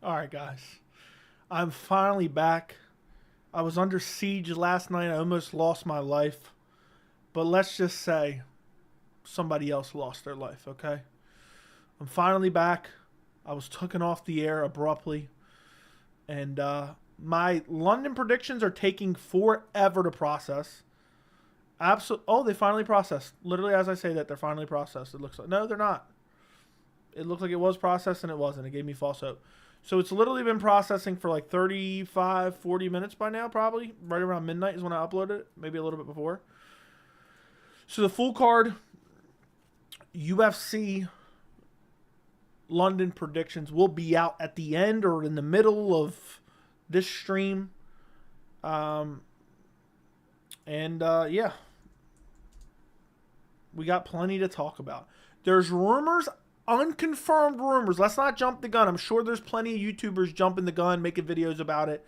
All right, guys. I'm finally back. I was under siege last night. I almost lost my life. But let's just say somebody else lost their life, okay? I'm finally back. I was taken off the air abruptly. And my London predictions are taking forever to process. Absolutely. Oh, they finally processed. Literally, as I say that, they're finally processed. It looks like. No, they're not. It looked like it was processed and it wasn't. It gave me false hope. So it's literally been processing for like 35, 40 minutes by now, probably. Right around midnight is when I uploaded it. Maybe a little bit before. So the full card UFC London predictions will be out at the end or in the middle of this stream. Yeah. We got plenty to talk about. There's rumors, unconfirmed rumors. Let's not jump the gun. I'm sure there's plenty of YouTubers jumping the gun, making videos about it.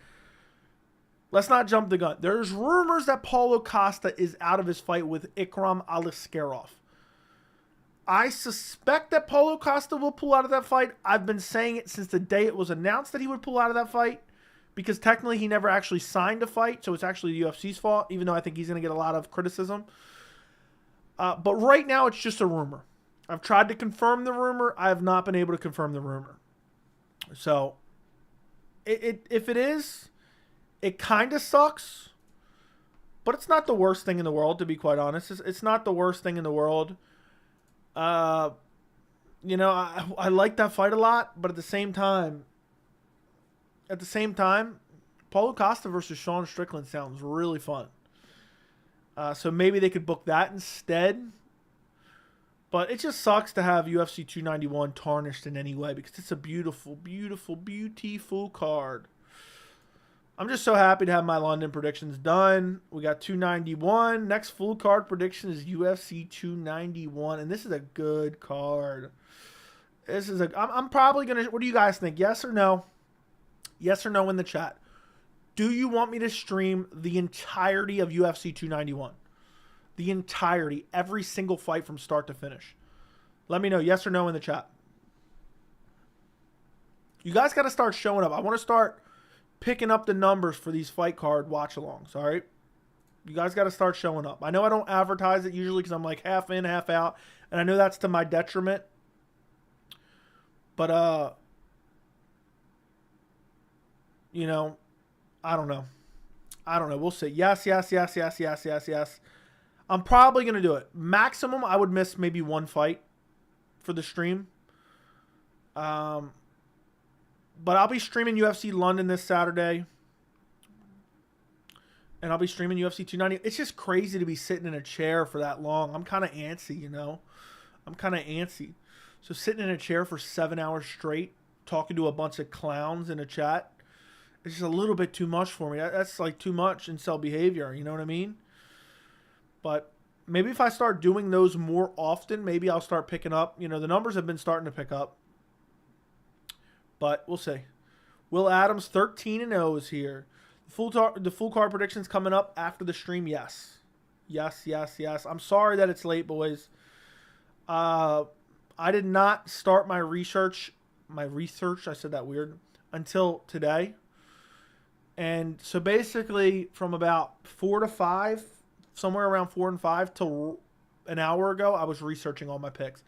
Let's not jump the gun. There's rumors that Paulo Costa is out of his fight with Ikram Aliskerov. I suspect that Paulo Costa will pull out of that fight. I've been saying it since the day it was announced that he would pull out of that fight, because technically he never actually signed a fight, so it's actually the UFC's fault, even though I think he's going to get a lot of criticism. But right now it's just a rumor. I've tried to confirm the rumor. I have not been able to confirm the rumor. So, if it is, it kind of sucks. But it's not the worst thing in the world, to be quite honest. It's not the worst thing in the world. I like that fight a lot, but at the same time, Paulo Costa versus Sean Strickland sounds really fun. So maybe they could book that instead. But it just sucks to have UFC 291 tarnished in any way, because it's a beautiful, beautiful, beautiful card. I'm just so happy to have my London predictions done. We got 291. Next full card prediction is UFC 291. And this is a good card. I'm probably going to, what do you guys think? Yes or no? Yes or no in the chat. Do you want me to stream the entirety of UFC 291? The entirety, every single fight from start to finish. Let me know, yes or no in the chat. You guys got to start showing up. I want to start picking up the numbers for these fight card watch-alongs, all right? You guys got to start showing up. I know I don't advertise it usually because I'm like half in, half out, and I know that's to my detriment. But, I don't know. We'll see. Yes. I'm probably going to do it. Maximum, I would miss maybe one fight for the stream. But I'll be streaming UFC London this Saturday. And I'll be streaming UFC 290. It's just crazy to be sitting in a chair for that long. I'm kind of antsy, I'm kind of antsy. So sitting in a chair for 7 hours straight, talking to a bunch of clowns in a chat, it's just a little bit too much for me. That's like too much incel behavior, you know what I mean? But maybe if I start doing those more often, maybe I'll start picking up. The numbers have been starting to pick up. But we'll see. Will Adams 13-0 is here. The full card predictions coming up after the stream. Yes. I'm sorry that it's late, boys. I did not start my research. I said that weird. Until today. And so basically from about 4 to 5, somewhere around 4 and 5 till an hour ago, I was researching all my picks.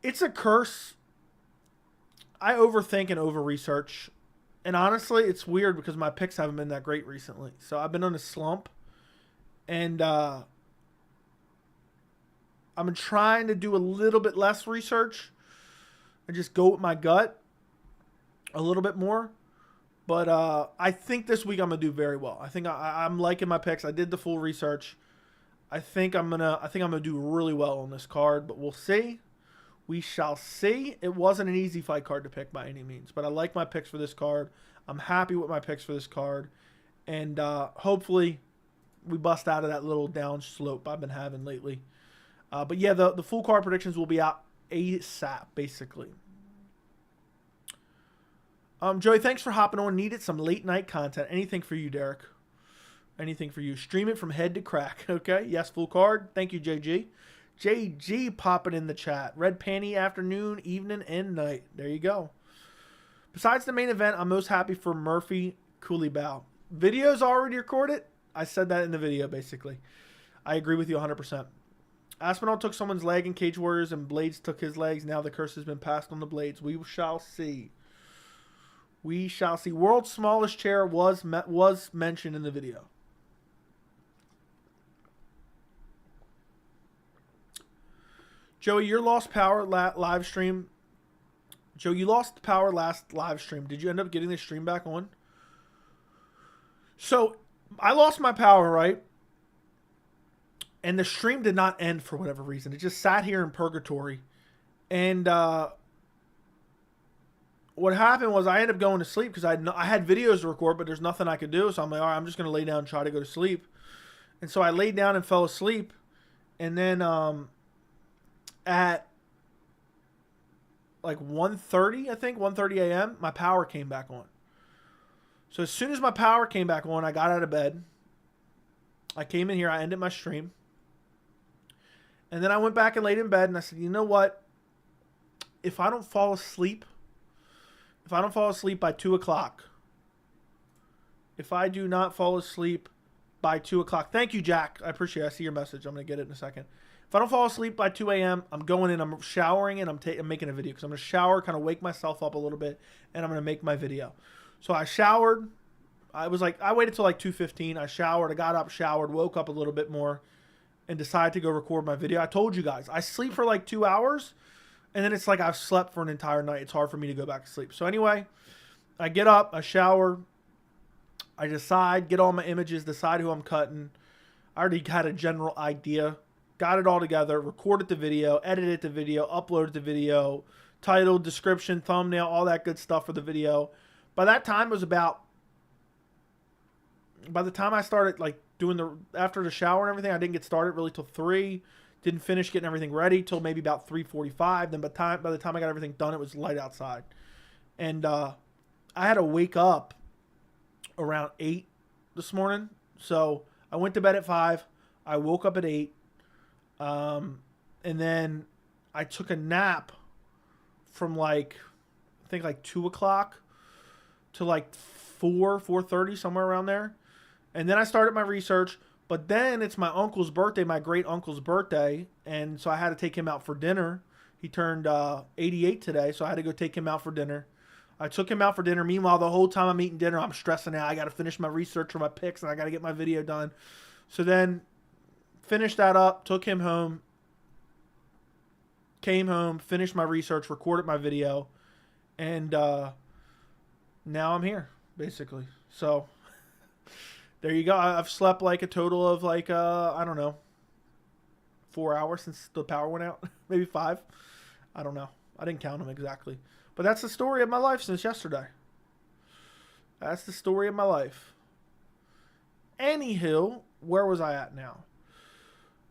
It's a curse. I overthink and over-research. And honestly, it's weird because my picks haven't been that great recently. So I've been on a slump. And I've been trying to do a little bit less research and just go with my gut a little bit more. But I think this week I'm gonna do very well. I think I'm liking my picks. I did the full research. I think I'm gonna do really well on this card, but we'll see. We shall see. It wasn't an easy fight card to pick by any means, but I like my picks for this card. I'm happy with my picks for this card, and hopefully we bust out of that little down slope I've been having lately. But yeah, the full card predictions will be out ASAP, basically. Joey, thanks for hopping on. Needed some late night content. Anything for you, Derek. Anything for you. Stream it from head to crack. Okay. Yes, full card. Thank you, JG. JG popping in the chat. Red panty afternoon, evening, and night. There you go. Besides the main event, I'm most happy for Murphy Cooleybow. Video's already recorded. I said that in the video, basically. I agree with you 100%. Aspinall took someone's leg in Cage Warriors, and Blades took his legs. Now the curse has been passed on the Blades. We shall see. We shall see. World's smallest chair was mentioned in the video. Joey, your lost power live stream. Joe, you lost power last live stream. Did you end up getting the stream back on? So, I lost my power, right? And the stream did not end for whatever reason. It just sat here in purgatory. And what happened was I ended up going to sleep because I had videos to record, but there's nothing I could do. So I'm like, all right, I'm just going to lay down and try to go to sleep. And so I laid down and fell asleep. And then at like 1:30, I think, 1:30 a.m., my power came back on. So as soon as my power came back on, I got out of bed. I came in here. I ended my stream. And then I went back and laid in bed, and I said, you know what? If I don't fall asleep by 2 o'clock, if I do not fall asleep by 2 o'clock, thank you, Jack. I appreciate it. I see your message. I'm going to get it in a second. If I don't fall asleep by 2 a.m., I'm going in, I'm showering, and I'm making a video because I'm going to shower, kind of wake myself up a little bit, and I'm going to make my video. So I showered. I waited till like 2:15. I showered. I got up, showered, woke up a little bit more, and decided to go record my video. I told you guys, I sleep for like 2 hours, and then it's like I've slept for an entire night. It's hard for me to go back to sleep. So anyway, I get up, I shower, I get all my images, decide who I'm cutting. I already had a general idea. Got it all together, recorded the video, edited the video, uploaded the video, title, description, thumbnail, all that good stuff for the video. By that time, it was about... By the time I started like doing after the shower and everything, I didn't get started really till 3. Didn't finish getting everything ready till maybe about 3:45. Then by the time I got everything done, it was light outside. And I had to wake up around 8 this morning. So I went to bed at 5. I woke up at 8. And then I took a nap from like, I think like 2 o'clock to like 4:30, somewhere around there. And then I started my research, but then it's my uncle's birthday, my great uncle's birthday. And so I had to take him out for dinner. He turned 88 today. So I had to go take him out for dinner. I took him out for dinner. Meanwhile, the whole time I'm eating dinner, I'm stressing out. I got to finish my research for my picks and I got to get my video done. So then finished that up, took him home, came home, finished my research, recorded my video, and now I'm here, basically. So there you go. I've slept like a total of like, I don't know, 4 hours since the power went out. Maybe 5. I don't know. I didn't count them exactly. But that's the story of my life since yesterday. That's the story of my life. Anywho, where was I at now?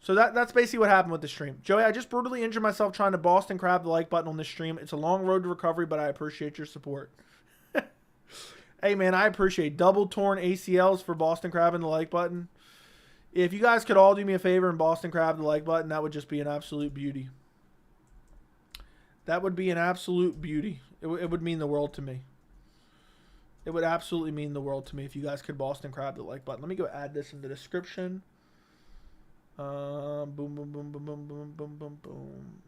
So that's basically what happened with the stream. Joey, I just brutally injured myself trying to Boston Crab the like button on this stream. It's a long road to recovery, but I appreciate your support. Hey, man, I appreciate double torn ACLs for Boston Crab and the like button. If you guys could all do me a favor and Boston Crab the like button, that would just be an absolute beauty. That would be an absolute beauty. It would mean the world to me. It would absolutely mean the world to me if you guys could Boston Crab the like button. Let me go add this in the description. Boom, boom, boom, boom, boom, boom, boom, boom, boom.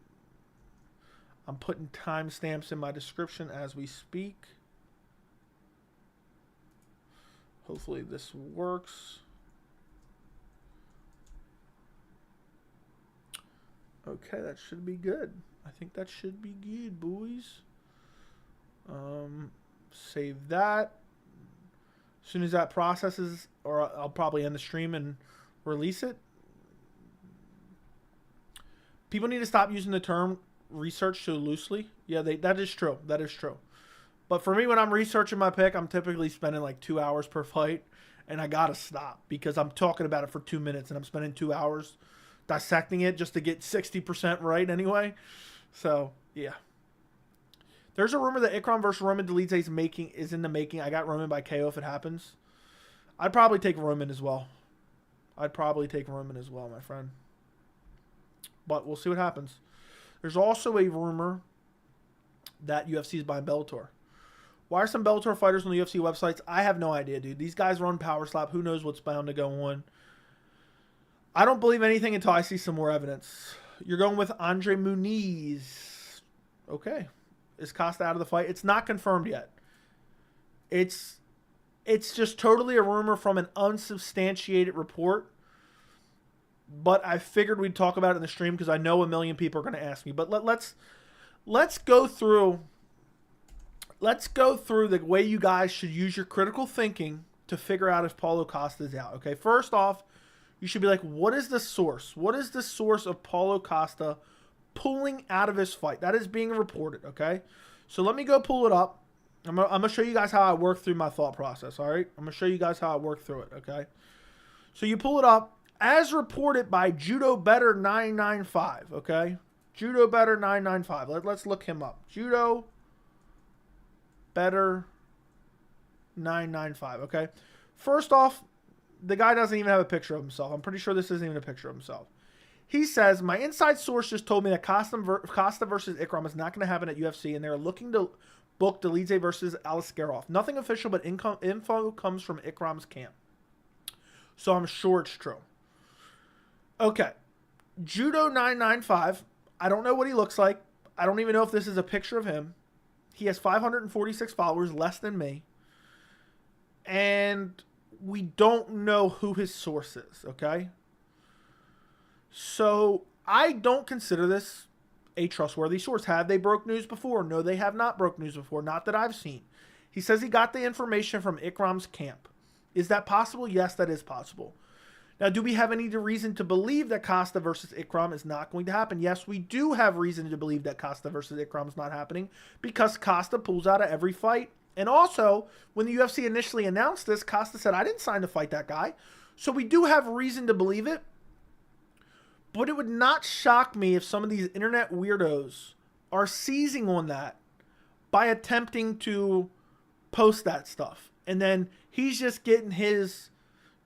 I'm putting timestamps in my description as we speak. Hopefully this works. Okay, that should be good. I think that should be good, boys. Save that. As soon as that processes, or I'll probably end the stream and release it. People need to stop using the term research so loosely. Yeah, that is true. That is true. But for me, when I'm researching my pick, I'm typically spending like 2 hours per fight. And I got to stop because I'm talking about it for 2 minutes and I'm spending 2 hours dissecting it just to get 60% right anyway. So, yeah. There's a rumor that Ikram versus Roman Dolidze is in the making. I got Roman by KO if it happens. I'd probably take Roman as well. My friend. But we'll see what happens. There's also a rumor that UFC is buying Bellator. Why are some Bellator fighters on the UFC websites? I have no idea, dude. These guys run Power Slap. Who knows what's bound to go on? I don't believe anything until I see some more evidence. You're going with Andre Muniz. Okay. Is Costa out of the fight? It's not confirmed yet. It's just totally a rumor from an unsubstantiated report. But I figured we'd talk about it in the stream because I know a million people are going to ask me. But let's go through the way you guys should use your critical thinking to figure out if Paulo Costa is out. Okay, first off, you should be like, what is the source? What is the source of Paulo Costa pulling out of his fight? That is being reported, okay? So let me go pull it up. I'm going to show you guys how I work through my thought process, all right? I'm going to show you guys how I work through it, okay? So you pull it up as reported by Judo Better 995, okay? Judo Better 995. Let's look him up. Judo Better 995, okay? First off, the guy doesn't even have a picture of himself. I'm pretty sure this isn't even a picture of himself. He says, my inside source just told me that Costa versus Ikram is not going to happen at UFC, and they're looking to book Dolidze versus Aliskerov. Nothing official, but info comes from Ikram's camp. So I'm sure it's true. Okay. Judo 995. I don't know what he looks like. I don't even know if this is a picture of him. He has 546 followers, less than me. And we don't know who his source is, okay? So I don't consider this a trustworthy source. Have they broke news before? No, they have not broke news before. Not that I've seen. He says he got the information from Ikram's camp. Is that possible? Yes, that is possible. Now, do we have any reason to believe that Costa versus Ikram is not going to happen? Yes, we do have reason to believe that Costa versus Ikram is not happening because Costa pulls out of every fight. And also, when the UFC initially announced this, Costa said, I didn't sign to fight that guy. So we do have reason to believe it. But it would not shock me if some of these internet weirdos are seizing on that by attempting to post that stuff. And then he's just getting his,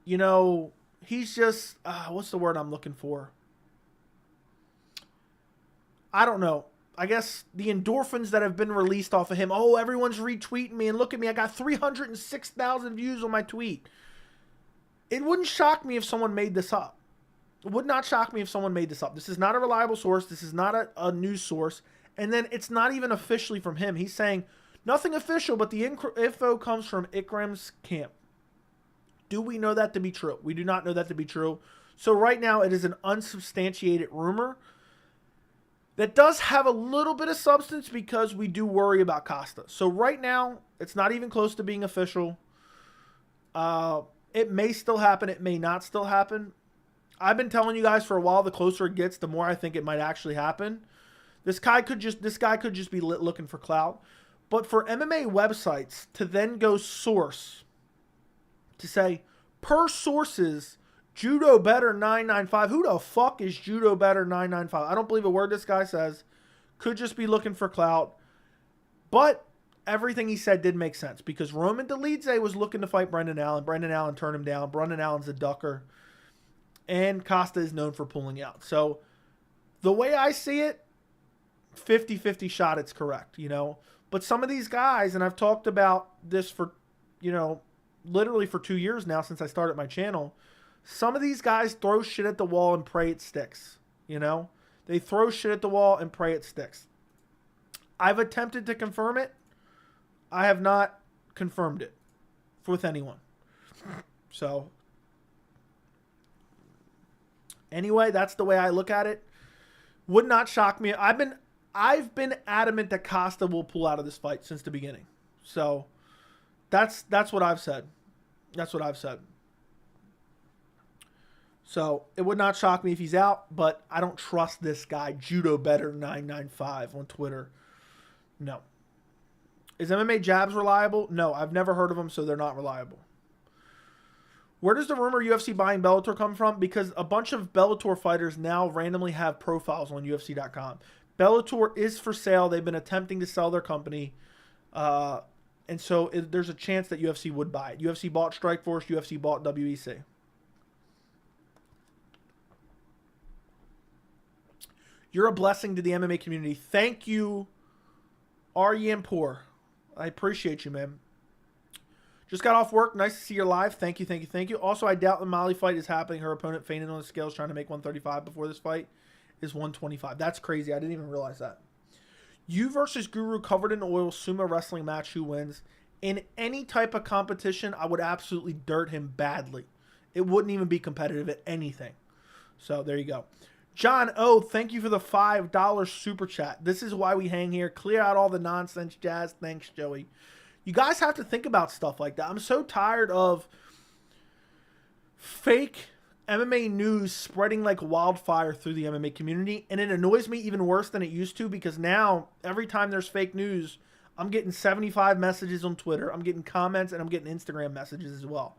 he's just, what's the word I'm looking for? I don't know. I guess the endorphins that have been released off of him. Oh, everyone's retweeting me, and look at me. I got 306,000 views on my tweet. It wouldn't shock me if someone made this up. It would not shock me if someone made this up. This is not a reliable source. This is not a news source. And then it's not even officially from him. He's saying, nothing official, but the info comes from Ikram's camp. Do we know that to be true? We do not know that to be true. So right now it is an unsubstantiated rumor that does have a little bit of substance because we do worry about Costa. So right now it's not even close to being official. It may still happen. It may not still happen. I've been telling you guys for a while, the closer it gets, the more I think it might actually happen. This guy could just be looking for clout. But for MMA websites to then go source, to say, per sources, Judo Better 995. Who the fuck is Judo Better 995? I don't believe a word this guy says. Could just be looking for clout. But everything he said did make sense because Roman Dolidze was looking to fight Brendan Allen. Brendan Allen turned him down. Brendan Allen's a ducker. And Costa is known for pulling out. So the way I see it, 50-50 shot it's correct, But some of these guys, and I've talked about this for, literally for 2 years now since I started my channel, some of these guys throw shit at the wall and pray it sticks, They throw shit at the wall and pray it sticks. I've attempted to confirm it. I have not confirmed it with anyone. So anyway, that's the way I look at it. Would not shock me. I've been adamant that Costa will pull out of this fight since the beginning. So that's what I've said. That's what I've said. So it would not shock me if he's out, but I don't trust this guy, Judo Better 995 on Twitter. No. Is MMA Jabs reliable? No, I've never heard of them, so they're not reliable. Where does the rumor UFC buying Bellator come from? Because a bunch of Bellator fighters now randomly have profiles on UFC.com. Bellator is for sale. They've been attempting to sell their company. And so there's a chance that UFC would buy it. UFC bought Strikeforce. UFC bought WEC. You're a blessing to the MMA community. Thank you, Aryampur. I appreciate you, man. Just got off work. Nice to see you live. Thank you, thank you, thank you. Also, I doubt the Molly fight is happening. Her opponent fainted on the scales trying to make 135 before this fight is 125. That's crazy. I didn't even realize that. You versus Guru covered in oil sumo wrestling match. Who wins? In any type of competition, I would absolutely dirt him badly. It wouldn't even be competitive at anything. So there you go. John O, thank you for the $5 super chat. This is why we hang here. Clear out all the nonsense, Jazz. Thanks, Joey. You guys have to think about stuff like that. I'm so tired of fake MMA news spreading like wildfire through the MMA community, and it annoys me even worse than it used to, because now every time there's fake news, I'm getting 75 messages on Twitter, I'm getting comments, and I'm getting Instagram messages as well.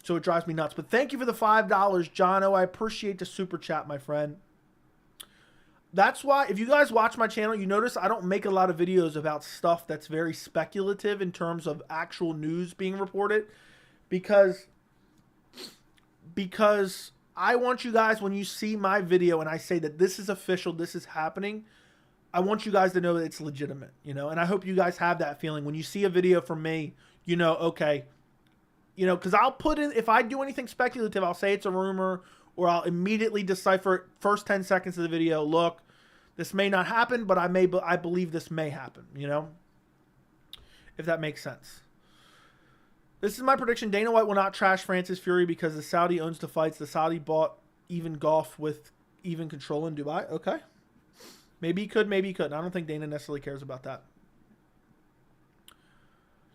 So it drives me nuts. But thank you for the $5, John O. I appreciate the super chat, my friend. That's why, if you guys watch my channel, you notice I don't make a lot of videos about stuff that's very speculative in terms of actual news being reported, because I want you guys, when you see my video and I say that this is official, this is happening, I want you guys to know that it's legitimate, you know, and I hope you guys have that feeling. When you see a video from me, you know, okay, you know, because I'll put in, if I do anything speculative, I'll say it's a rumor, or I'll immediately decipher it first 10 seconds of the video. Look, this may not happen, but I believe this may happen, you know, if that makes sense. This is my prediction. Dana White will not trash Francis Fury because the Saudi owns the fights. The Saudi bought even golf with even control in Dubai. Okay. Maybe he could, maybe he couldn't. I don't think Dana necessarily cares about that.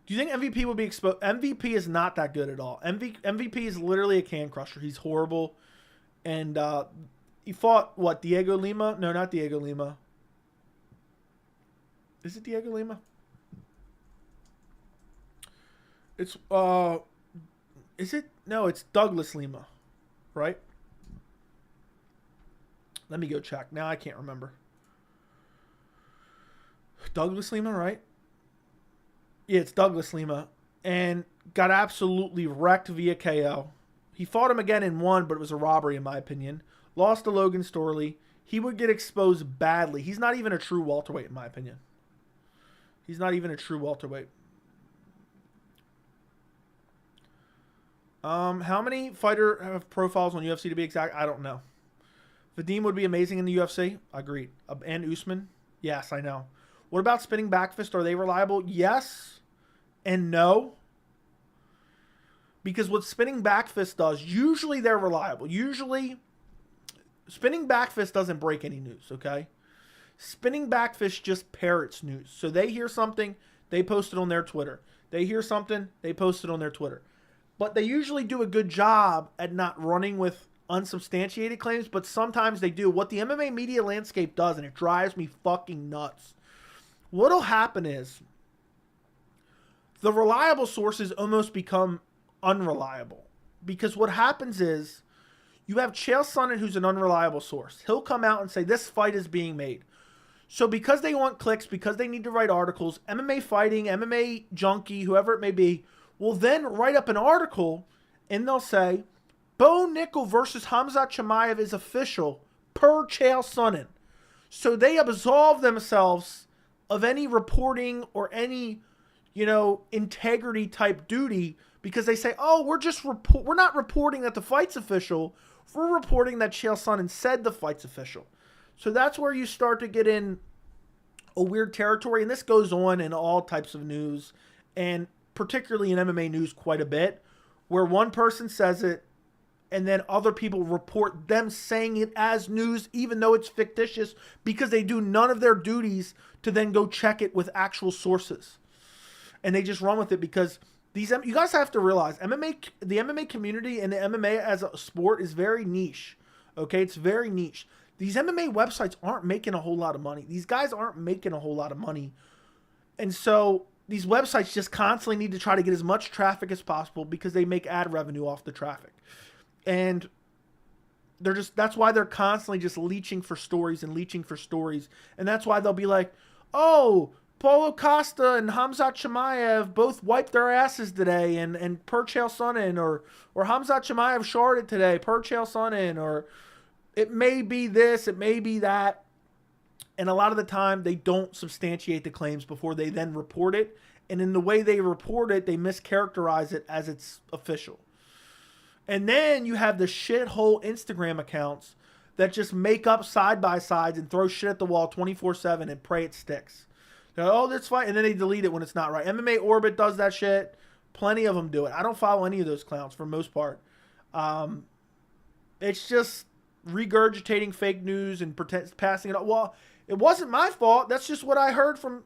Do you think MVP will be exposed? MVP is not that good at all. MVP is literally a can crusher. He's horrible. And he fought, what, Diego Lima? No, not Diego Lima. Is it Diego Lima? It's, is it? No, it's Douglas Lima, right? Let me go check. Now I can't remember. Douglas Lima, right? Yeah, it's Douglas Lima. And got absolutely wrecked via KO. He fought him again and won, but it was a robbery in my opinion. Lost to Logan Storley. He would get exposed badly. He's not even a true welterweight in my opinion. He's not even a true welterweight. How many fighter have profiles on UFC to be exact? I don't know. Vadim would be amazing in the UFC. Agreed. And Usman? Yes, I know. What about spinning back fist? Are they reliable? Yes and no. Because what spinning back fist does, usually they're reliable. Usually, spinning back fist doesn't break any news, okay? Spinning back fist just parrots news. So they hear something, they post it on their Twitter. They hear something, they post it on their Twitter. But they usually do a good job at not running with unsubstantiated claims, but sometimes they do. What the MMA media landscape does, and it drives me fucking nuts, what'll happen is the reliable sources almost become unreliable. Because what happens is you have Chael Sonnen, who's an unreliable source. He'll come out and say this fight is being made. So because they want clicks, because they need to write articles, MMA Fighting, MMA Junkie, whoever it may be, will then write up an article and they'll say, Bo Nickel versus Khamzat Chimaev is official per Chael Sonnen. So they absolve themselves of any reporting or any, you know, integrity type duty, because they say, oh, we're not reporting that the fight's official. We're reporting that Chael Sonnen said the fight's official. So that's where you start to get in a weird territory. And this goes on in all types of news, and particularly in MMA news quite a bit, where one person says it and then other people report them saying it as news, even though it's fictitious, because they do none of their duties to then go check it with actual sources. And they just run with it because you guys have to realize the MMA community and the MMA as a sport is very niche. Okay, it's very niche. These MMA websites aren't making a whole lot of money. These guys aren't making a whole lot of money. And so these websites just constantly need to try to get as much traffic as possible because they make ad revenue off the traffic. And that's why they're constantly just leeching for stories and leeching for stories. And that's why they'll be like, oh, Paulo Costa and Khamzat Chimaev both wiped their asses today, and per Chael Sonnen, or Khamzat Chimaev sharded today, per Chael Sonnen, or it may be this, it may be that. And a lot of the time, they don't substantiate the claims before they then report it. And in the way they report it, they mischaracterize it as it's official. And then you have the shithole Instagram accounts that just make up side-by-sides and throw shit at the wall 24/7 and pray it sticks. They're like, oh, that's fine. And then they delete it when it's not right. MMA Orbit does that shit. Plenty of them do it. I don't follow any of those clowns for the most part. It's just regurgitating fake news and passing it off. Well, it wasn't my fault. That's just what I heard from,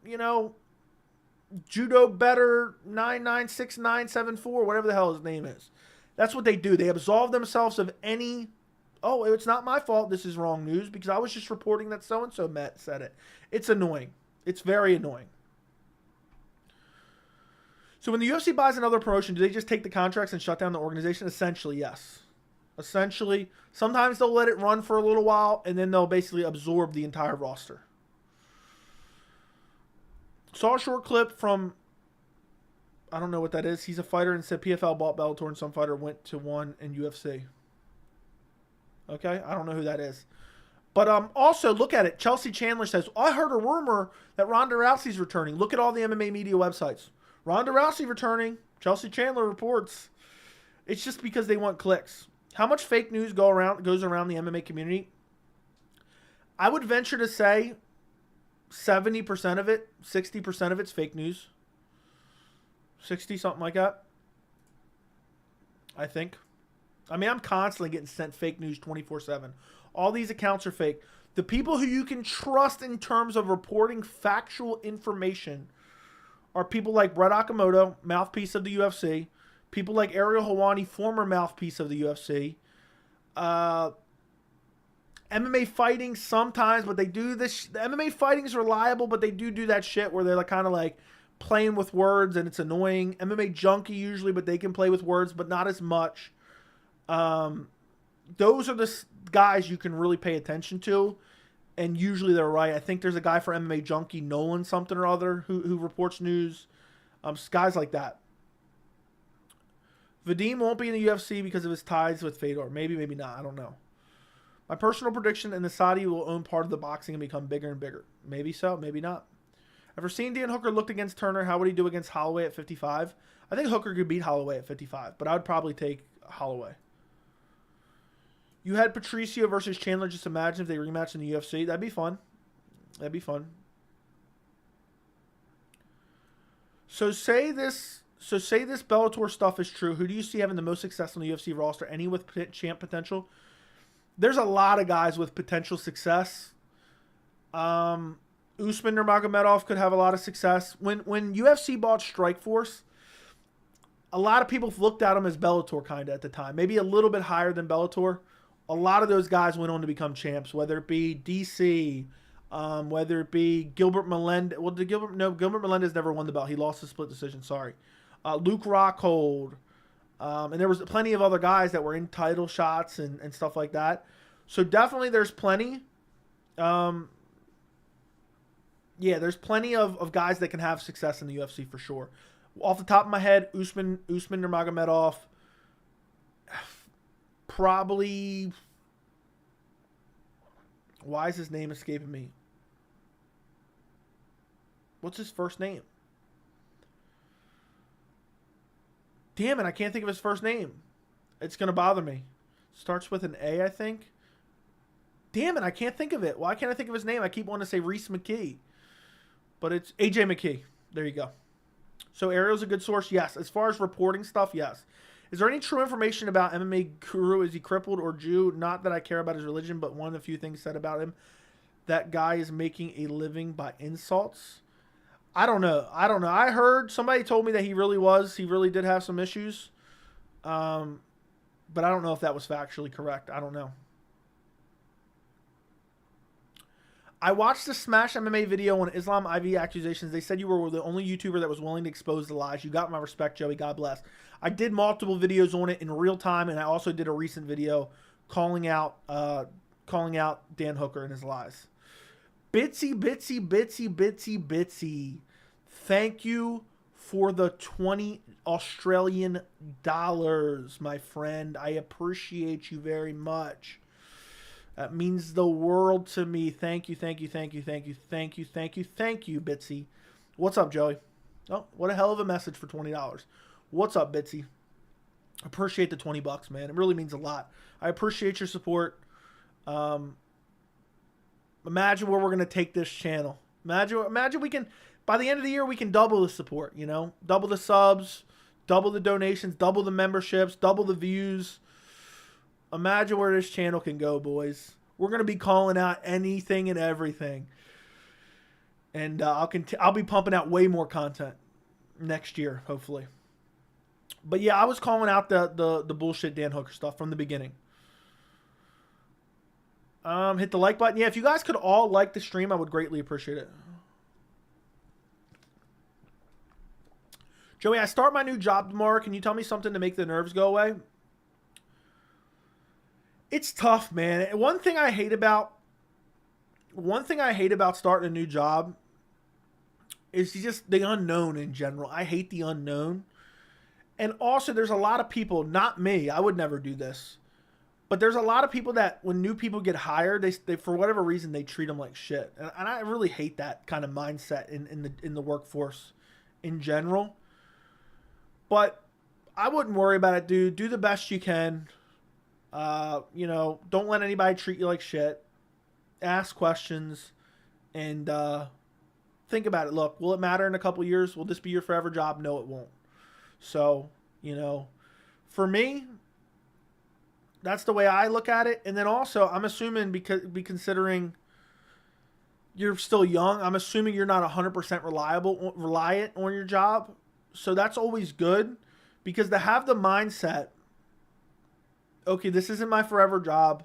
Judo Better 996974, whatever the hell his name is. That's what they do. They absolve themselves of any, oh, it's not my fault, this is wrong news, because I was just reporting that so-and-so said it. It's annoying. It's very annoying. So when the UFC buys another promotion, do they just take the contracts and shut down the organization? Essentially, yes. Essentially. Sometimes they'll let it run for a little while, and then they'll basically absorb the entire roster. Saw a short clip from, I don't know what that is. He's a fighter and said PFL bought Bellator and some fighter went to one in UFC. Okay, I don't know who that is. But also, look at it. Chelsea Chandler says, I heard a rumor that Ronda Rousey's returning. Look at all the MMA media websites. Ronda Rousey returning. Chelsea Chandler reports. It's just because they want clicks. How much fake news goes around the MMA community? I would venture to say 70% of it, 60% of it's fake news. 60, something like that. I think. I mean, I'm constantly getting sent fake news 24/7. All these accounts are fake. The people who you can trust in terms of reporting factual information are people like Brett Okamoto, mouthpiece of the UFC. People like Ariel Helwani, former mouthpiece of the UFC. MMA fighting sometimes, but they do this. The MMA fighting is reliable, but they do that shit where they're like kind of like playing with words and it's annoying. MMA Junkie usually, but they can play with words, but not as much. Those are the guys you can really pay attention to, and usually they're right. I think there's a guy for MMA Junkie, Nolan something or other, who reports news. Guys like that. Vadim won't be in the UFC because of his ties with Fedor. Maybe, maybe not. I don't know. My personal prediction, and the Saudi will own part of the boxing and become bigger and bigger. Maybe so, maybe not. After seeing Dan Hooker looked against Turner, how would he do against Holloway at 55? I think Hooker could beat Holloway at 55, but I would probably take Holloway. You had Patricio versus Chandler. Just imagine if they rematch in the UFC. That'd be fun. That'd be fun. So say this Bellator stuff is true. Who do you see having the most success on the UFC roster? Any with champ potential? There's a lot of guys with potential success. Usman Nurmagomedov could have a lot of success. When UFC bought Strikeforce, a lot of people looked at him as Bellator kind of at the time. Maybe a little bit higher than Bellator. A lot of those guys went on to become champs, whether it be DC, whether it be Gilbert Melendez. Well, Gilbert Melendez never won the belt. He lost the split decision, sorry. Luke Rockhold. And there was plenty of other guys that were in title shots and stuff like that. So definitely there's plenty. There's plenty of guys that can have success in the UFC for sure. Off the top of my head, Usman Nurmagomedov, probably. Why is his name escaping me? What's his first name? Damn it, I can't think of his first name. It's going to bother me. Starts with an A, I think. Damn it, I can't think of it. Why can't I think of his name? I keep wanting to say Reese McKee. But it's AJ McKee. There you go. So Ariel's a good source, yes. As far as reporting stuff, yes. Is there any true information about MMA Guru? Is he crippled or Jew? Not that I care about his religion, but one of the few things said about him, that guy is making a living by insults. I don't know. I heard somebody told me that he really was. He really did have some issues. But I don't know if that was factually correct. I don't know. I watched the Smash MMA video on Islam IV accusations. They said you were the only YouTuber that was willing to expose the lies. You got my respect, Joey. God bless. I did multiple videos on it in real time, and I also did a recent video calling out Dan Hooker and his lies. Bitsy. Thank you for the 20 Australian dollars, my friend. I appreciate you very much. That means the world to me. Thank you, thank you, thank you, thank you, thank you, thank you, thank you, Bitsy. What's up, Joey? Oh, what a hell of a message for $20. What's up, Bitsy? Appreciate the $20, man. It really means a lot. I appreciate your support. Imagine where we're going to take this channel. Imagine we can, by the end of the year, we can double the support, you know? Double the subs, double the donations, double the memberships, double the views. Imagine where this channel can go, boys. We're going to be calling out anything and everything. And I'll be pumping out way more content next year, hopefully. But yeah, I was calling out the bullshit Dan Hooker stuff from the beginning. Hit the like button. Yeah, if you guys could all like the stream, I would greatly appreciate it. Joey, I start my new job tomorrow. Can you tell me something to make the nerves go away? It's tough, man. One thing I hate about starting a new job is just the unknown in general. I hate the unknown. And also, there's a lot of people, not me, I would never do this, but there's a lot of people that when new people get hired, they for whatever reason, they treat them like shit. And I really hate that kind of mindset in the workforce in general. But I wouldn't worry about it, dude. Do the best you can. You know, don't let anybody treat you like shit. Ask questions and think about it. Look, will it matter in a couple years? Will this be your forever job? No, it won't. So, you know, for me, that's the way I look at it. And then also, I'm assuming considering you're still young, I'm assuming you're not 100% reliant on your job. So that's always good, because to have the mindset, okay, this isn't my forever job.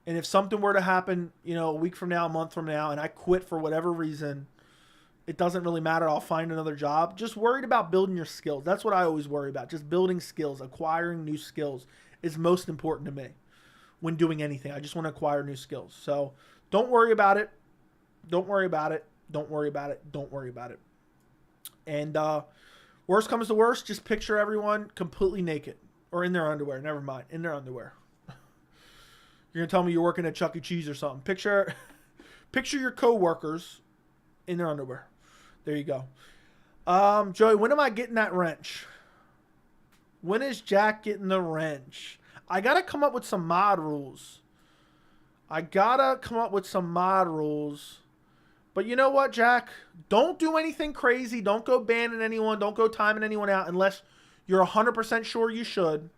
And if something were to happen, you know, a week from now, a month from now, and I quit for whatever reason, it doesn't really matter. I'll find another job. Just worried about building your skills. That's what I always worry about. Just building skills, acquiring new skills is most important to me when doing anything. I just want to acquire new skills. So don't worry about it. Don't worry about it. Don't worry about it. Don't worry about it. And worst comes to worst, just picture everyone completely naked or in their underwear. Never mind. In their underwear. You're going to tell me you're working at Chuck E. Cheese or something. Picture your coworkers in their underwear. There you go. Joey, when am I getting that wrench? When is Jack getting the wrench? I got to come up with some mod rules. But you know what, Jack? Don't do anything crazy. Don't go banning anyone. Don't go timing anyone out unless you're 100% sure you should.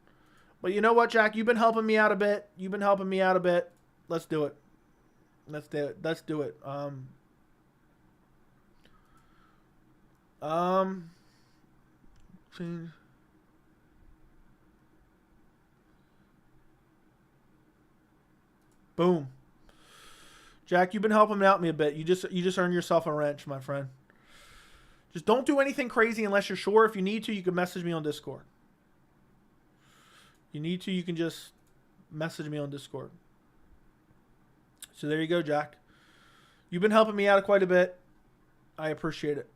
But you know what, Jack? You've been helping me out a bit. Let's do it. Boom. Jack, you've been helping out me a bit. You just earned yourself a wrench, my friend. Just don't do anything crazy unless you're sure. If you need to, you can message me on Discord. You need to, you can just message me on Discord. So there you go, Jack. You've been helping me out quite a bit. I appreciate it.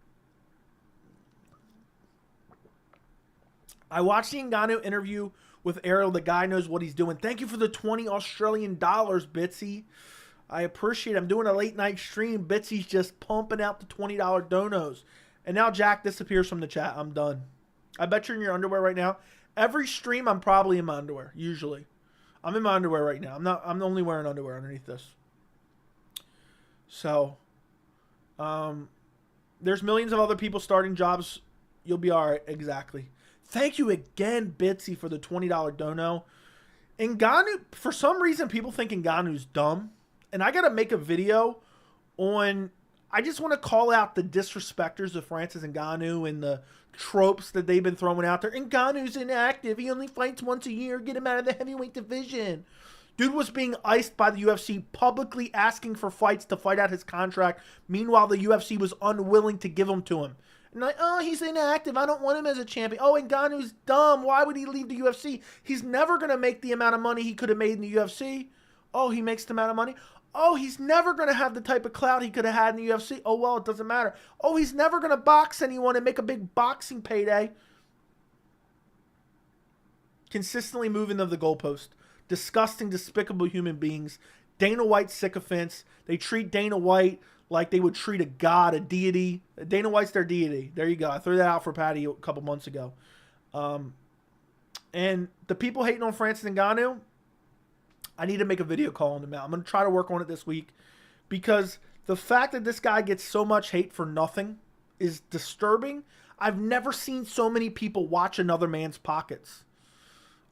I watched the Ngannou interview with Ariel. The guy knows what he's doing. Thank you for the 20 Australian dollars, Bitsy. I appreciate it. I'm doing a late night stream. Bitsy's just pumping out the $20 donos. And now Jack disappears from the chat. I'm done. I bet you're in your underwear right now. Every stream, I'm probably in my underwear, usually. I'm in my underwear right now. I'm only wearing underwear underneath this. So, there's millions of other people starting jobs. You'll be all right. Exactly. Thank you again, Bitsy, for the $20 dono. Ngannou, for some reason, people think Ngannou's dumb. And I got to make a video on, I just want to call out the disrespecters of Francis Ngannou and the tropes that they've been throwing out there. Ngannou's inactive. He only fights once a year. Get him out of the heavyweight division. Dude was being iced by the UFC, publicly asking for fights to fight out his contract. Meanwhile, the UFC was unwilling to give them to him. And like, oh, he's inactive. I don't want him as a champion. Oh, Ngannou's dumb. Why would he leave the UFC? He's never going to make the amount of money he could have made in the UFC. Oh, he makes the amount of money. Oh, he's never going to have the type of clout he could have had in the UFC. Oh, well, it doesn't matter. Oh, he's never going to box anyone and make a big boxing payday. Consistently moving of the goalpost. Disgusting, despicable human beings. Dana White sycophants. They treat Dana White like they would treat a god, a deity. Dana White's their deity. There you go. I threw that out for Patty a couple months ago. And the people hating on Francis Ngannou, I need to make a video calling them out. I'm going to try to work on it this week, because the fact that this guy gets so much hate for nothing is disturbing. I've never seen so many people watch another man's pockets.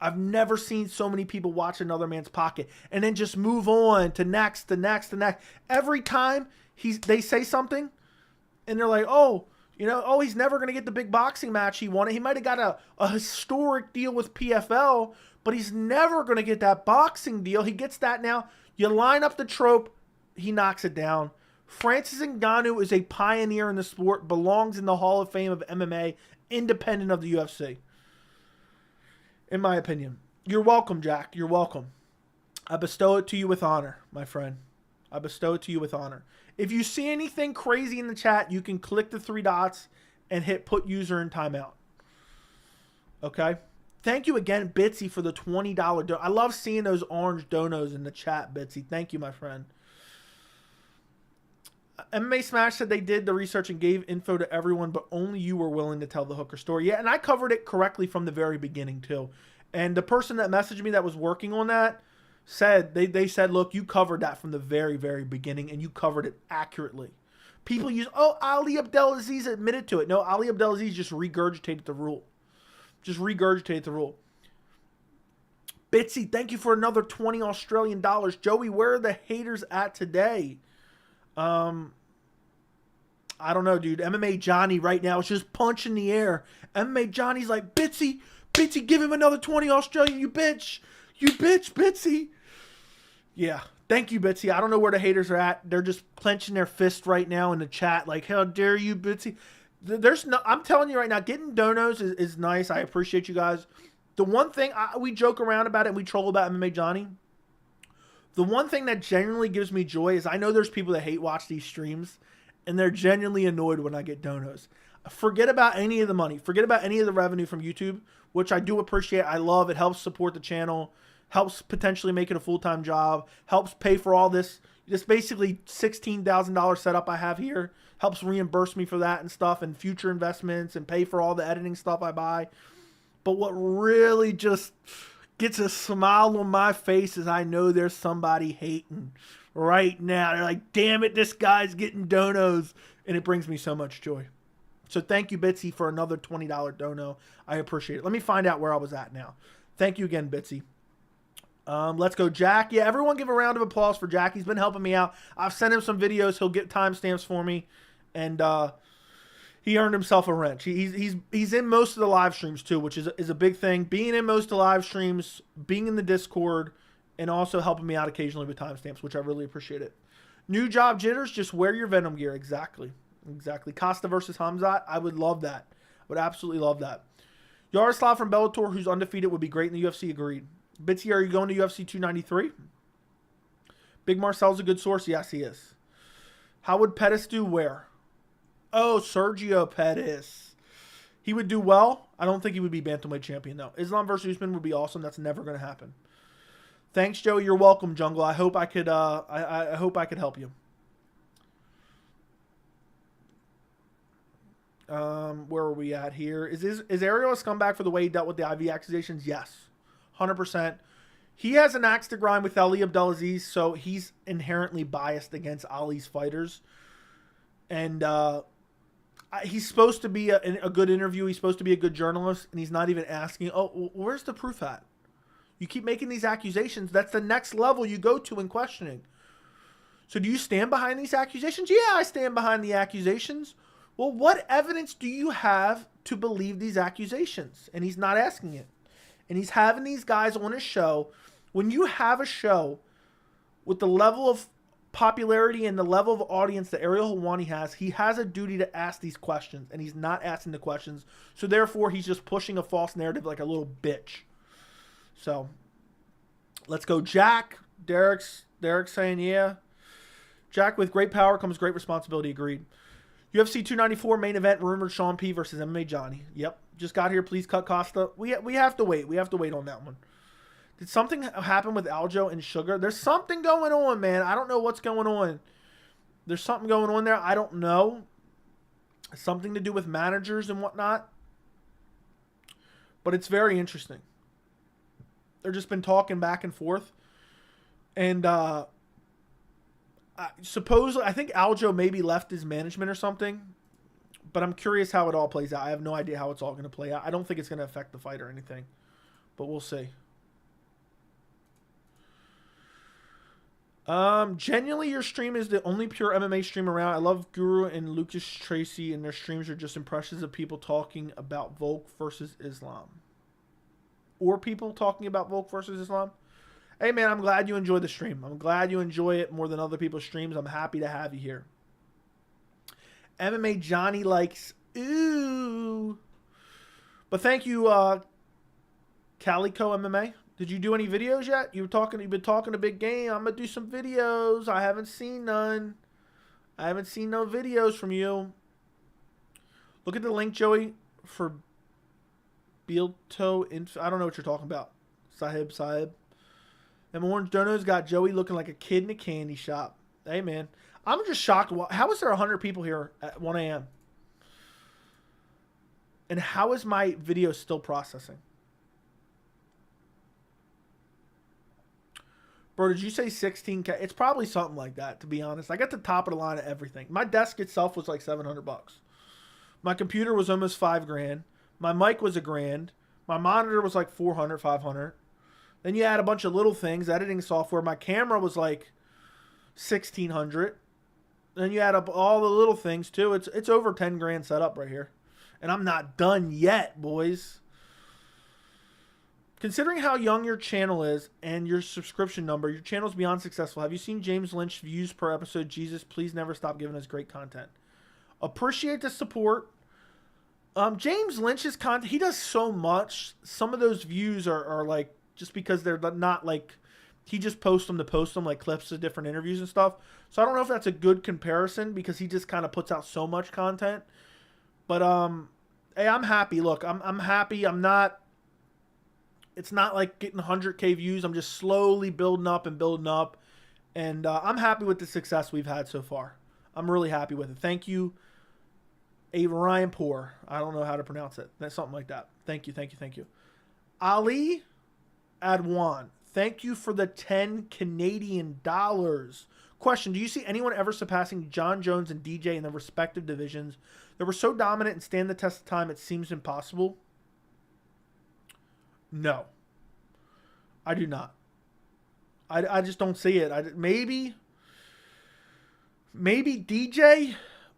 I've never seen so many people watch another man's pocket and then just move on to next, to next, to next. Every time they say something and they're like, oh, he's never going to get the big boxing match he wanted. He might have got a historic deal with PFL, but he's never going to get that boxing deal. He gets that now. You line up the trope, he knocks it down. Francis Ngannou is a pioneer in the sport, belongs in the Hall of Fame of MMA, independent of the UFC. In my opinion. You're welcome, Jack. You're welcome. I bestow it to you with honor, my friend. I bestow it to you with honor. If you see anything crazy in the chat, you can click the 3 dots and hit put user in timeout. Okay? Thank you again, Bitsy, for the $20 dono. I love seeing those orange donos in the chat, Bitsy. Thank you, my friend. MMA Smash said they did the research and gave info to everyone, but only you were willing to tell the Hooker story. Yeah, and I covered it correctly from the very beginning, too. And the person that messaged me that was working on that said, they said, look, you covered that from the very, very beginning, and you covered it accurately. People use, Ali Abdelaziz admitted to it. No, Ali Abdelaziz just regurgitated the rule. Just regurgitated the rule. Bitsy, thank you for another 20 Australian dollars. Joey, where are the haters at today? I don't know, dude. MMA Johnny right now is just punching the air. MMA Johnny's like, Bitsy, give him another 20 Australian, you bitch. You bitch, Bitsy. Yeah, thank you, Bitsy. I don't know where the haters are at. They're just clenching their fist right now in the chat like, how dare you, Bitsy. I'm telling you right now, getting donos is nice. I appreciate you guys. The one thing, we joke around about it and we troll about MMA Johnny. The one thing that genuinely gives me joy is I know there's people that hate watch these streams, and they're genuinely annoyed when I get donos. Forget about any of the money. Forget about any of the revenue from YouTube, which I do appreciate. I love. It helps support the channel, helps potentially make it a full-time job, helps pay for all this basically $16,000 setup I have here, helps reimburse me for that and stuff, and future investments, and pay for all the editing stuff I buy. But what really just gets a smile on my face is I know there's somebody hating right now. They're like, damn it, this guy's getting donos. And it brings me so much joy. So thank you, Bitsy, for another $20 dono. I appreciate it. Let me find out where I was at now. Thank you again, Bitsy. Let's go, Jack. Yeah, everyone give a round of applause for Jack. He's been helping me out. I've sent him some videos. He'll get timestamps for me. And he earned himself a wrench. He's in most of the live streams too, which is a big thing. Being in most of the live streams, being in the Discord, and also helping me out occasionally with timestamps, which I really appreciate it. New job jitters, just wear your Venom gear. Exactly. Costa versus Hamzat, I would love that. Would absolutely love that. Yaroslav from Bellator, who's undefeated, would be great in the UFC. Agreed. Bitsy, are you going to UFC 293? Big Marcel's a good source. Yes, he is. How would Pettis do where? Oh, Sergio Pettis. He would do well. I don't think he would be bantamweight champion, though. Islam versus Usman would be awesome. That's never going to happen. Thanks, Joey. You're welcome, Jungle. I hope I could. I hope I could help you. Where are we at here? Is Ariel a scumbag for the way he dealt with the IV accusations? Yes, 100%. He has an axe to grind with Ali Abdelaziz, so he's inherently biased against Ali's fighters, and he's supposed to be a good interview. He's supposed to be a good journalist, and he's not even asking, oh, where's the proof at? You keep making these accusations. That's the next level you go to in questioning. So do you stand behind these accusations? Yeah, I stand behind the accusations. Well, what evidence do you have to believe these accusations? And he's not asking it. And he's having these guys on his show. When you have a show with the level of popularity and the level of audience that Ariel Helwani has, he has a duty to ask these questions, and he's not asking the questions. So therefore, he's just pushing a false narrative like a little bitch. So let's go, Jack. Derek's saying, yeah. Jack, with great power comes great responsibility. Agreed. UFC 294 main event, rumored Sean P versus MMA Johnny. Yep. Just got here. Please cut Costa. We have to wait. We have to wait on that one. Did something happen with Aljo and Sugar? There's something going on, man. I don't know what's going on. There's something going on there. I don't know. Something to do with managers and whatnot. But it's very interesting. They've just been talking back and forth. And supposedly, I think Aljo maybe left his management or something. But I'm curious how it all plays out. I have no idea how it's all going to play out. I don't think it's going to affect the fight or anything. But we'll see. Genuinely, your stream is the only pure MMA stream around. I love Guru and Lucas Tracy, and their streams are just impressions of people talking about Volk versus Islam. Or people talking about Volk versus Islam. Hey, man, I'm glad you enjoy the stream. I'm glad you enjoy it more than other people's streams. I'm happy to have you here. MMA Johnny likes, ooh. But thank you, Calico MMA. Did you do any videos yet? You've been talking a big game. I'm gonna do some videos. I haven't seen none. I haven't seen no videos from you. Look at the link, Joey, for Bellator. I don't know what you're talking about. Sahib. And Orange Dono's got Joey looking like a kid in a candy shop. Hey, man. I'm just shocked. How is there 100 people here at 1 a.m.? And how is my video still processing? Bro, did you say 16K? It's probably something like that, to be honest. I got the top of the line of everything. My desk itself was like $700. My computer was almost $5,000. My mic was $1,000. My monitor was like $400, $500. Then you add a bunch of little things, editing software. My camera was like $1,600. Then you add up all the little things too. It's over $10,000 set up right here. And I'm not done yet, boys. Considering how young your channel is and your subscription number, your channel's beyond successful. Have you seen James Lynch views per episode? Jesus, please never stop giving us great content. Appreciate the support. James Lynch's content, he does so much. Some of those views are like, just because they're not like, he just posts them to post them, like clips of different interviews and stuff. So I don't know if that's a good comparison because he just kind of puts out so much content. But, hey, I'm happy. Look, I'm happy. It's not like getting 100K views. I'm just slowly building up. And I'm happy with the success we've had so far. I'm really happy with it. Thank you, Ryanpour. I don't know how to pronounce it. That's something like that. Thank you. Ali Adwan, thank you for the 10 Canadian dollars. Question, do you see anyone ever surpassing John Jones and DJ in their respective divisions that were so dominant and stand the test of time it seems impossible? No. I do not. I just don't see it. Maybe DJ,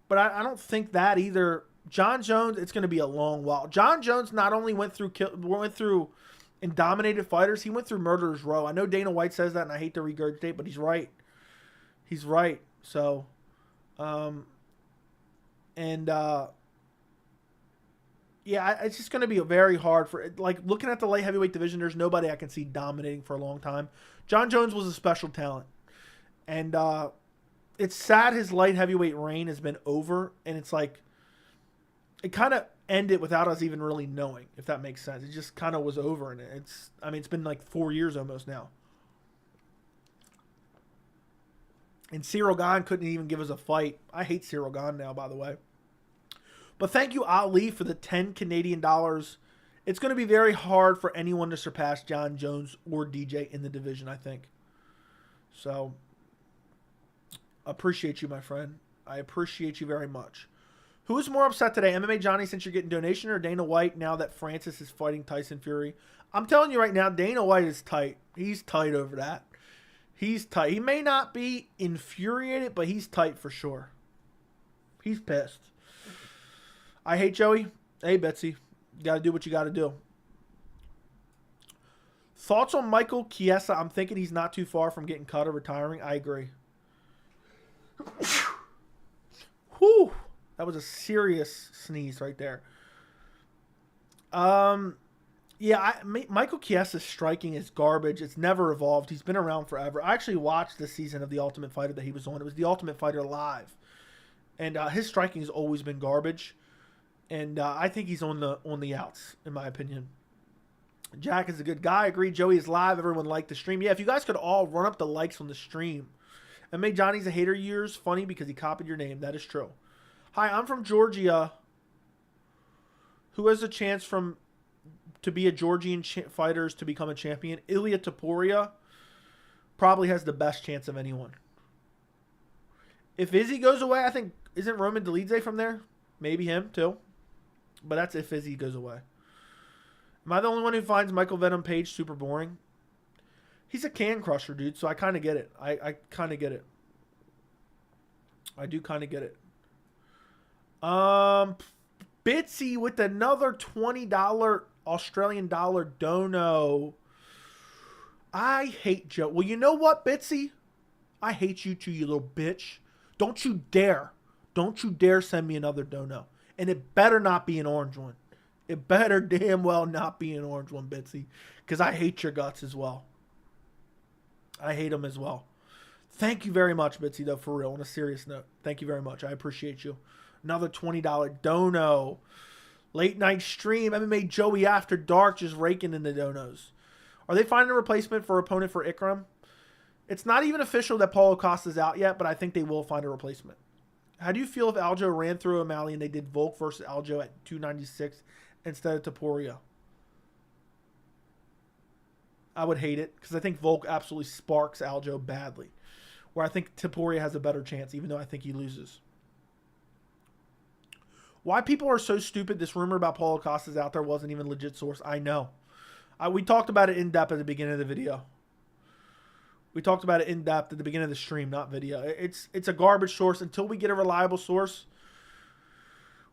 but I don't think that either. John Jones, it's going to be a long while. John Jones not only went through and dominated fighters, he went through Murderer's Row. I know Dana White says that, and I hate to regurgitate, but he's right. He's right. So, yeah, it's just going to be very hard for, like, looking at the light heavyweight division, there's nobody I can see dominating for a long time. John Jones was a special talent. And it's sad his light heavyweight reign has been over, and it's like, it kind of ended without us even really knowing, if that makes sense. It just kind of was over, and it's been like 4 years almost now. And Cyril Gane couldn't even give us a fight. I hate Cyril Gane now, by the way. But thank you, Ali, for the 10 Canadian dollars. It's going to be very hard for anyone to surpass John Jones or DJ in the division, I think. So, appreciate you, my friend. I appreciate you very much. Who is more upset today? MMA Johnny, since you're getting donation, or Dana White now that Francis is fighting Tyson Fury? I'm telling you right now, Dana White is tight. He's tight over that. He's tight. He may not be infuriated, but he's tight for sure. He's pissed. I hate Joey. Hey, Betsy. You got to do what you got to do. Thoughts on Michael Chiesa? I'm thinking he's not too far from getting cut or retiring. I agree. Whew. That was a serious sneeze right there. Yeah, Michael Chiesa's striking is garbage. It's never evolved. He's been around forever. I actually watched this season of The Ultimate Fighter that he was on. It was The Ultimate Fighter Live. And his striking has always been garbage. And I think he's on the outs, in my opinion. Jack is a good guy. Agreed. Joey is live. Everyone liked the stream. Yeah, if you guys could all run up the likes on the stream. And make Johnny's a hater years funny because he copied your name. That is true. Hi, I'm from Georgia. Who has a chance to be a Georgian fighters to become a champion? Ilia Topuria probably has the best chance of anyone. If Izzy goes away, I think, isn't Roman Dolidze from there? Maybe him too. But that's if Izzy goes away. Am I the only one who finds Michael Venom Page super boring? He's a can crusher, dude, so I kind of get it. I kind of get it. I do kind of get it. Bitsy with another $20 Australian dollar dono. I hate Joe. Well, you know what, Bitsy? I hate you too, you little bitch. Don't you dare. Don't you dare send me another dono. And it better not be an orange one. It better damn well not be an orange one, Bitsy. Because I hate your guts as well. I hate them as well. Thank you very much, Bitsy, though, for real. On a serious note, thank you very much. I appreciate you. Another $20 dono. Late night stream. MMA Joey After Dark just raking in the donos. Are they finding a replacement for opponent for Ikram? It's not even official that Paulo Costa is out yet, but I think they will find a replacement. How do you feel if Aljo ran through O'Malley and they did Volk versus Aljo at 296 instead of Topuria? I would hate it because I think Volk absolutely sparks Aljo badly. Where I think Topuria has a better chance, even though I think he loses. Why people are so stupid, this rumor about Paulo Costa's out there wasn't even a legit source. I know. We talked about it in depth at the beginning of the video. We talked about it in depth at the beginning of the stream, not video. It's a garbage source. Until we get a reliable source,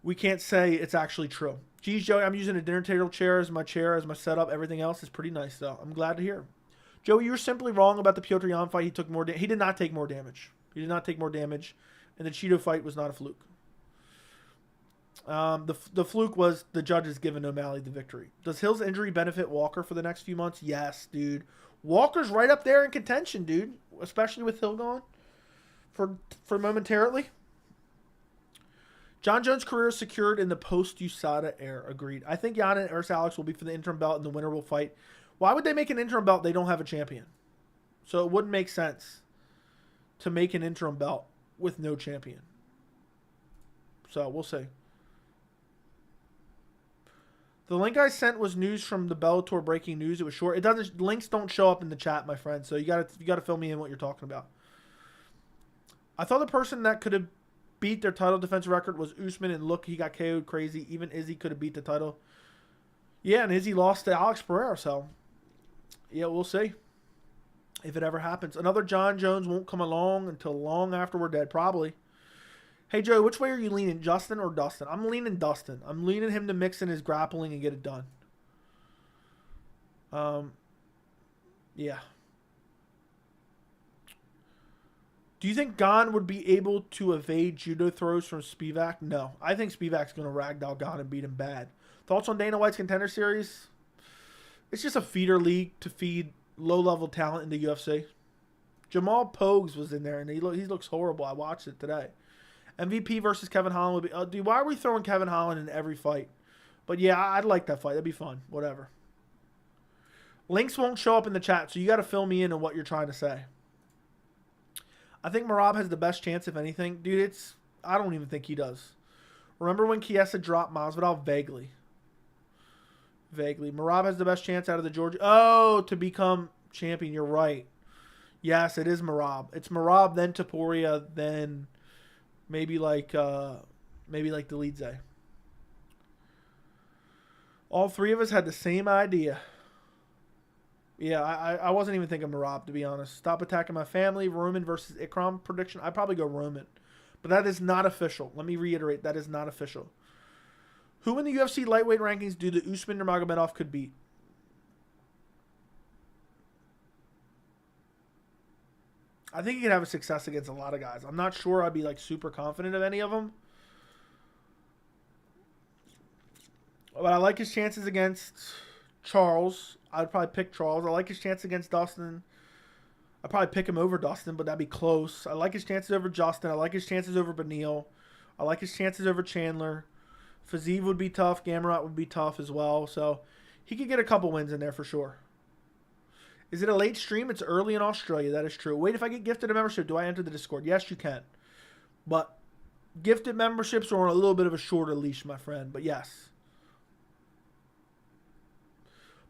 we can't say it's actually true. Geez, Joey, I'm using a dinner table chair as my setup. Everything else is pretty nice, though. I'm glad to hear. Joey, you were simply wrong about the Piotr Jan fight. He took more. He did not take more damage. He did not take more damage, and the Cheeto fight was not a fluke. The fluke was the judges giving O'Malley the victory. Does Hill's injury benefit Walker for the next few months? Yes, dude. Walker's right up there in contention, dude. Especially with Hill gone for momentarily. John Jones' career is secured in the post-USADA era. Agreed. I think Jan and Alex will be for the interim belt and the winner will fight. Why would they make an interim belt? They don't have a champion. So it wouldn't make sense to make an interim belt with no champion. So we'll see. The link I sent was news from the Bellator breaking news. It was short. It doesn't. Links don't show up in the chat, my friend. So you gotta fill me in what you're talking about. I thought the person that could have beat their title defense record was Usman, and look, he got KO'd crazy. Even Izzy could have beat the title. Yeah, and Izzy lost to Alex Pereira. So yeah, we'll see if it ever happens. Another John Jones won't come along until long after we're dead, probably. Hey, Joe, which way are you leaning, Justin or Dustin? I'm leaning Dustin. I'm leaning him to mix in his grappling and get it done. Yeah. Do you think Gon would be able to evade judo throws from Spivak? No. I think Spivak's going to ragdoll Gon and beat him bad. Thoughts on Dana White's Contender Series? It's just a feeder league to feed low-level talent in the UFC. Jamal Pogues was in there, and he looks horrible. I watched it today. MVP versus Kevin Holland would be... dude, why are we throwing Kevin Holland in every fight? But yeah, I'd like that fight. That'd be fun. Whatever. Links won't show up in the chat, so you got to fill me in on what you're trying to say. I think Merab has the best chance, if anything. Dude, I don't even think he does. Remember when Chiesa dropped Masvidal? Vaguely. Merab has the best chance out of the Georgia... Oh, to become champion. You're right. Yes, it is Merab. It's Merab, then Topuria, then... Maybe like Dolidze. All three of us had the same idea. Yeah, I wasn't even thinking Merab, to be honest. Stop attacking my family. Roman versus Ikram prediction. I'd probably go Roman. But that is not official. Let me reiterate. That is not official. Who in the UFC lightweight rankings do the Usman Nurmagomedov could beat? I think he could have a success against a lot of guys. I'm not sure I'd be like super confident of any of them. But I like his chances against Charles. I'd probably pick Charles. I like his chance against Dustin. I'd probably pick him over Dustin, but that'd be close. I like his chances over Justin. I like his chances over Beneil. I like his chances over Chandler. Fiziev would be tough. Gamrot would be tough as well. So He could get a couple wins in there for sure. Is it a late stream? It's early in Australia. That is true. Wait, if I get gifted a membership, do I enter the Discord? Yes, you can. But gifted memberships are on a little bit of a shorter leash, my friend. But yes.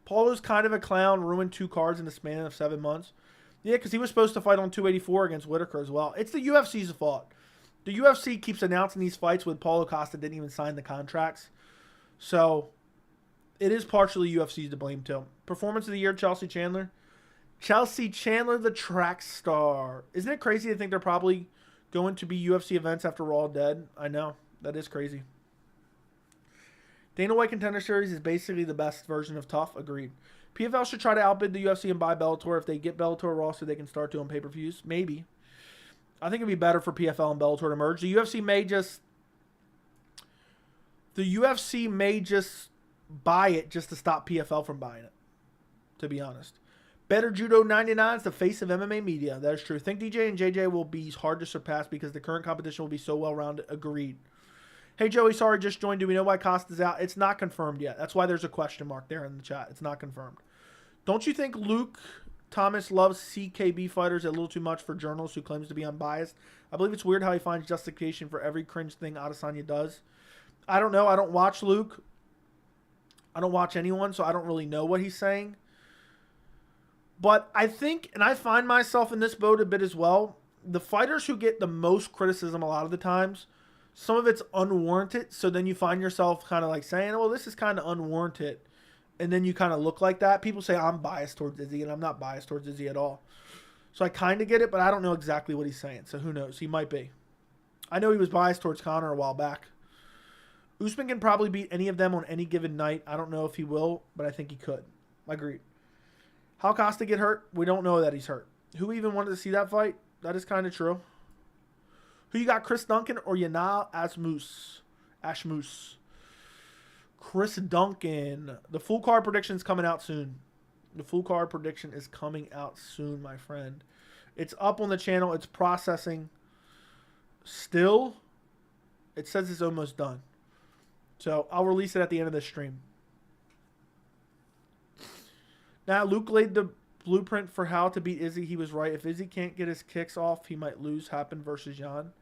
Paulo's kind of a clown. Ruined 2 cards in the span of 7 months. Yeah, because he was supposed to fight on 284 against Whitaker as well. It's the UFC's fault. The UFC keeps announcing these fights when Paulo Costa didn't even sign the contracts. So it is partially UFC's to blame too. Performance of the year, Chelsea Chandler. Chelsea Chandler, the track star. Isn't it crazy to think they're probably going to be UFC events after Raw dead? I know. That is crazy. Dana White Contender Series is basically the best version of Tough. Agreed. PFL should try to outbid the UFC and buy Bellator if they get Bellator Raw so they can start doing pay-per-views. Maybe. I think it'd be better for PFL and Bellator to merge. The UFC may just buy it just to stop PFL from buying it, to be honest. Better Judo 99 is the face of MMA media. That is true. Think DJ and JJ will be hard to surpass because the current competition will be so well-rounded. Agreed. Hey, Joey, sorry, just joined. Do we know why Costa's out? It's not confirmed yet. That's why there's a question mark there in the chat. It's not confirmed. Don't you think Luke Thomas loves CKB fighters a little too much for journalists who claims to be unbiased? I believe it's weird how he finds justification for every cringe thing Adesanya does. I don't know. I don't watch Luke. I don't watch anyone, so I don't really know what he's saying. But I think, and I find myself in this boat a bit as well, the fighters who get the most criticism a lot of the times, some of it's unwarranted, so then you find yourself kind of like saying, well, this is kind of unwarranted. And then you kind of look like that. People say I'm biased towards Izzy, and I'm not biased towards Izzy at all. So I kind of get it, but I don't know exactly what he's saying. So who knows? He might be. I know he was biased towards Conor a while back. Usman can probably beat any of them on any given night. I don't know if he will, but I think he could. Agreed. How Costa get hurt? We don't know that he's hurt. Who even wanted to see that fight? That is kind of true. Who you got, Chris Duncan or Yanal Ashmus? Chris Duncan. The full card prediction is coming out soon. The full card prediction is coming out soon, my friend. It's up on the channel. It's processing. Still, it says it's almost done. So I'll release it at the end of this stream. Now, Luke laid the blueprint for how to beat Izzy. He was right. If Izzy can't get his kicks off, he might lose. Happen versus Jan.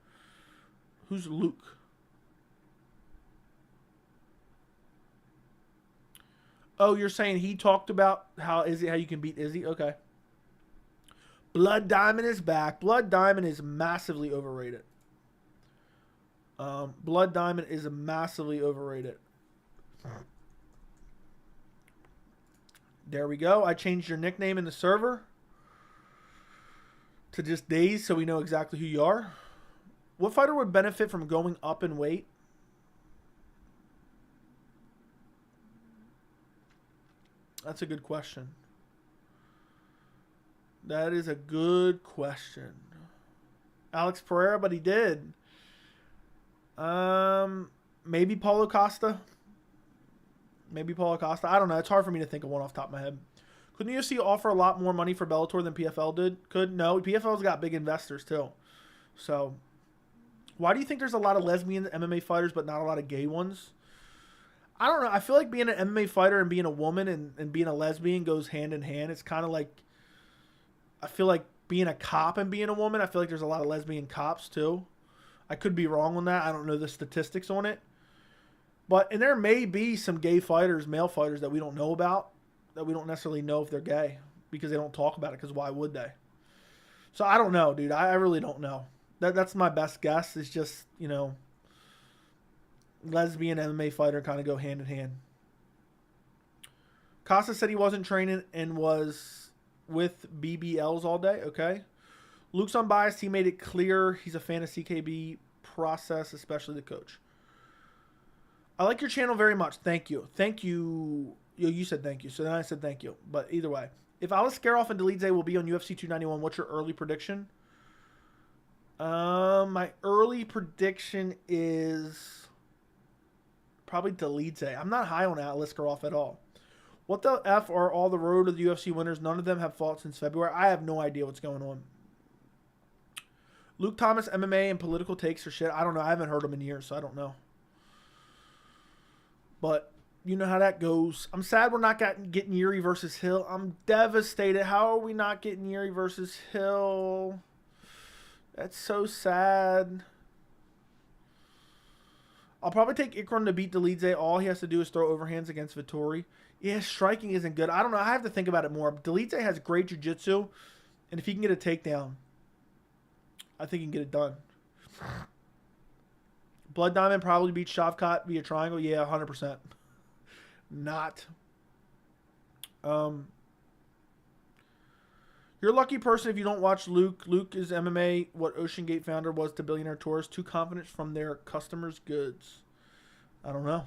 Who's Luke? Oh, you're saying he talked about how you can beat Izzy? Okay. Blood Diamond is back. Blood Diamond is massively overrated. Blood Diamond is massively overrated. There we go. I changed your nickname in the server to just Days so we know exactly who you are. What fighter would benefit from going up in weight? That's a good question. That is a good question. Alex Pereira, but he did. Maybe Paulo Costa. Maybe Paulo Costa. I don't know. It's hard for me to think of one off the top of my head. Couldn't the UFC offer a lot more money for Bellator than PFL did? No. PFL's got big investors too. So, why do you think there's a lot of lesbian MMA fighters but not a lot of gay ones? I don't know. I feel like being an MMA fighter and being a woman and being a lesbian goes hand in hand. It's kind of like, I feel like being a cop and being a woman, I feel like there's a lot of lesbian cops too. I could be wrong on that. I don't know the statistics on it. And there may be some gay fighters, male fighters that we don't know about, that we don't necessarily know if they're gay because they don't talk about it, because why would they? So I don't know, dude. I really don't know. That's my best guess. It's just, lesbian MMA fighter kind of go hand in hand. Costa said he wasn't training and was with BBLs all day. Okay. Luke's unbiased. He made it clear he's a fan of CKB process, especially the coach. I like your channel very much. Thank you. Thank you. You said thank you. So then I said thank you. But either way, if Aliskerov and Delidze will be on UFC 291, what's your early prediction? My early prediction is probably Delidze. I'm not high on Aliskerov at all. What the F are all the road to the UFC winners? None of them have fought since February. I have no idea what's going on. Luke Thomas, MMA and political takes or shit. I don't know. I haven't heard him in years, so I don't know. But You know how that goes. I'm sad we're not getting Yuri versus Hill. I'm devastated. How are we not getting Yuri versus Hill? That's so sad. I'll probably take Ikram to beat Delize. All he has to do is throw overhands against Vittori. Yeah, striking isn't good. I don't know. I have to think about it more. Delize has great jiu-jitsu, and if he can get a takedown, I think he can get it done. Blood Diamond probably beats Shavkat via triangle. Yeah, 100%. Not. You're a lucky person if you don't watch Luke. Luke is MMA, what Ocean Gate founder was to Billionaire Tours. Too confident from their customers' goods. I don't know.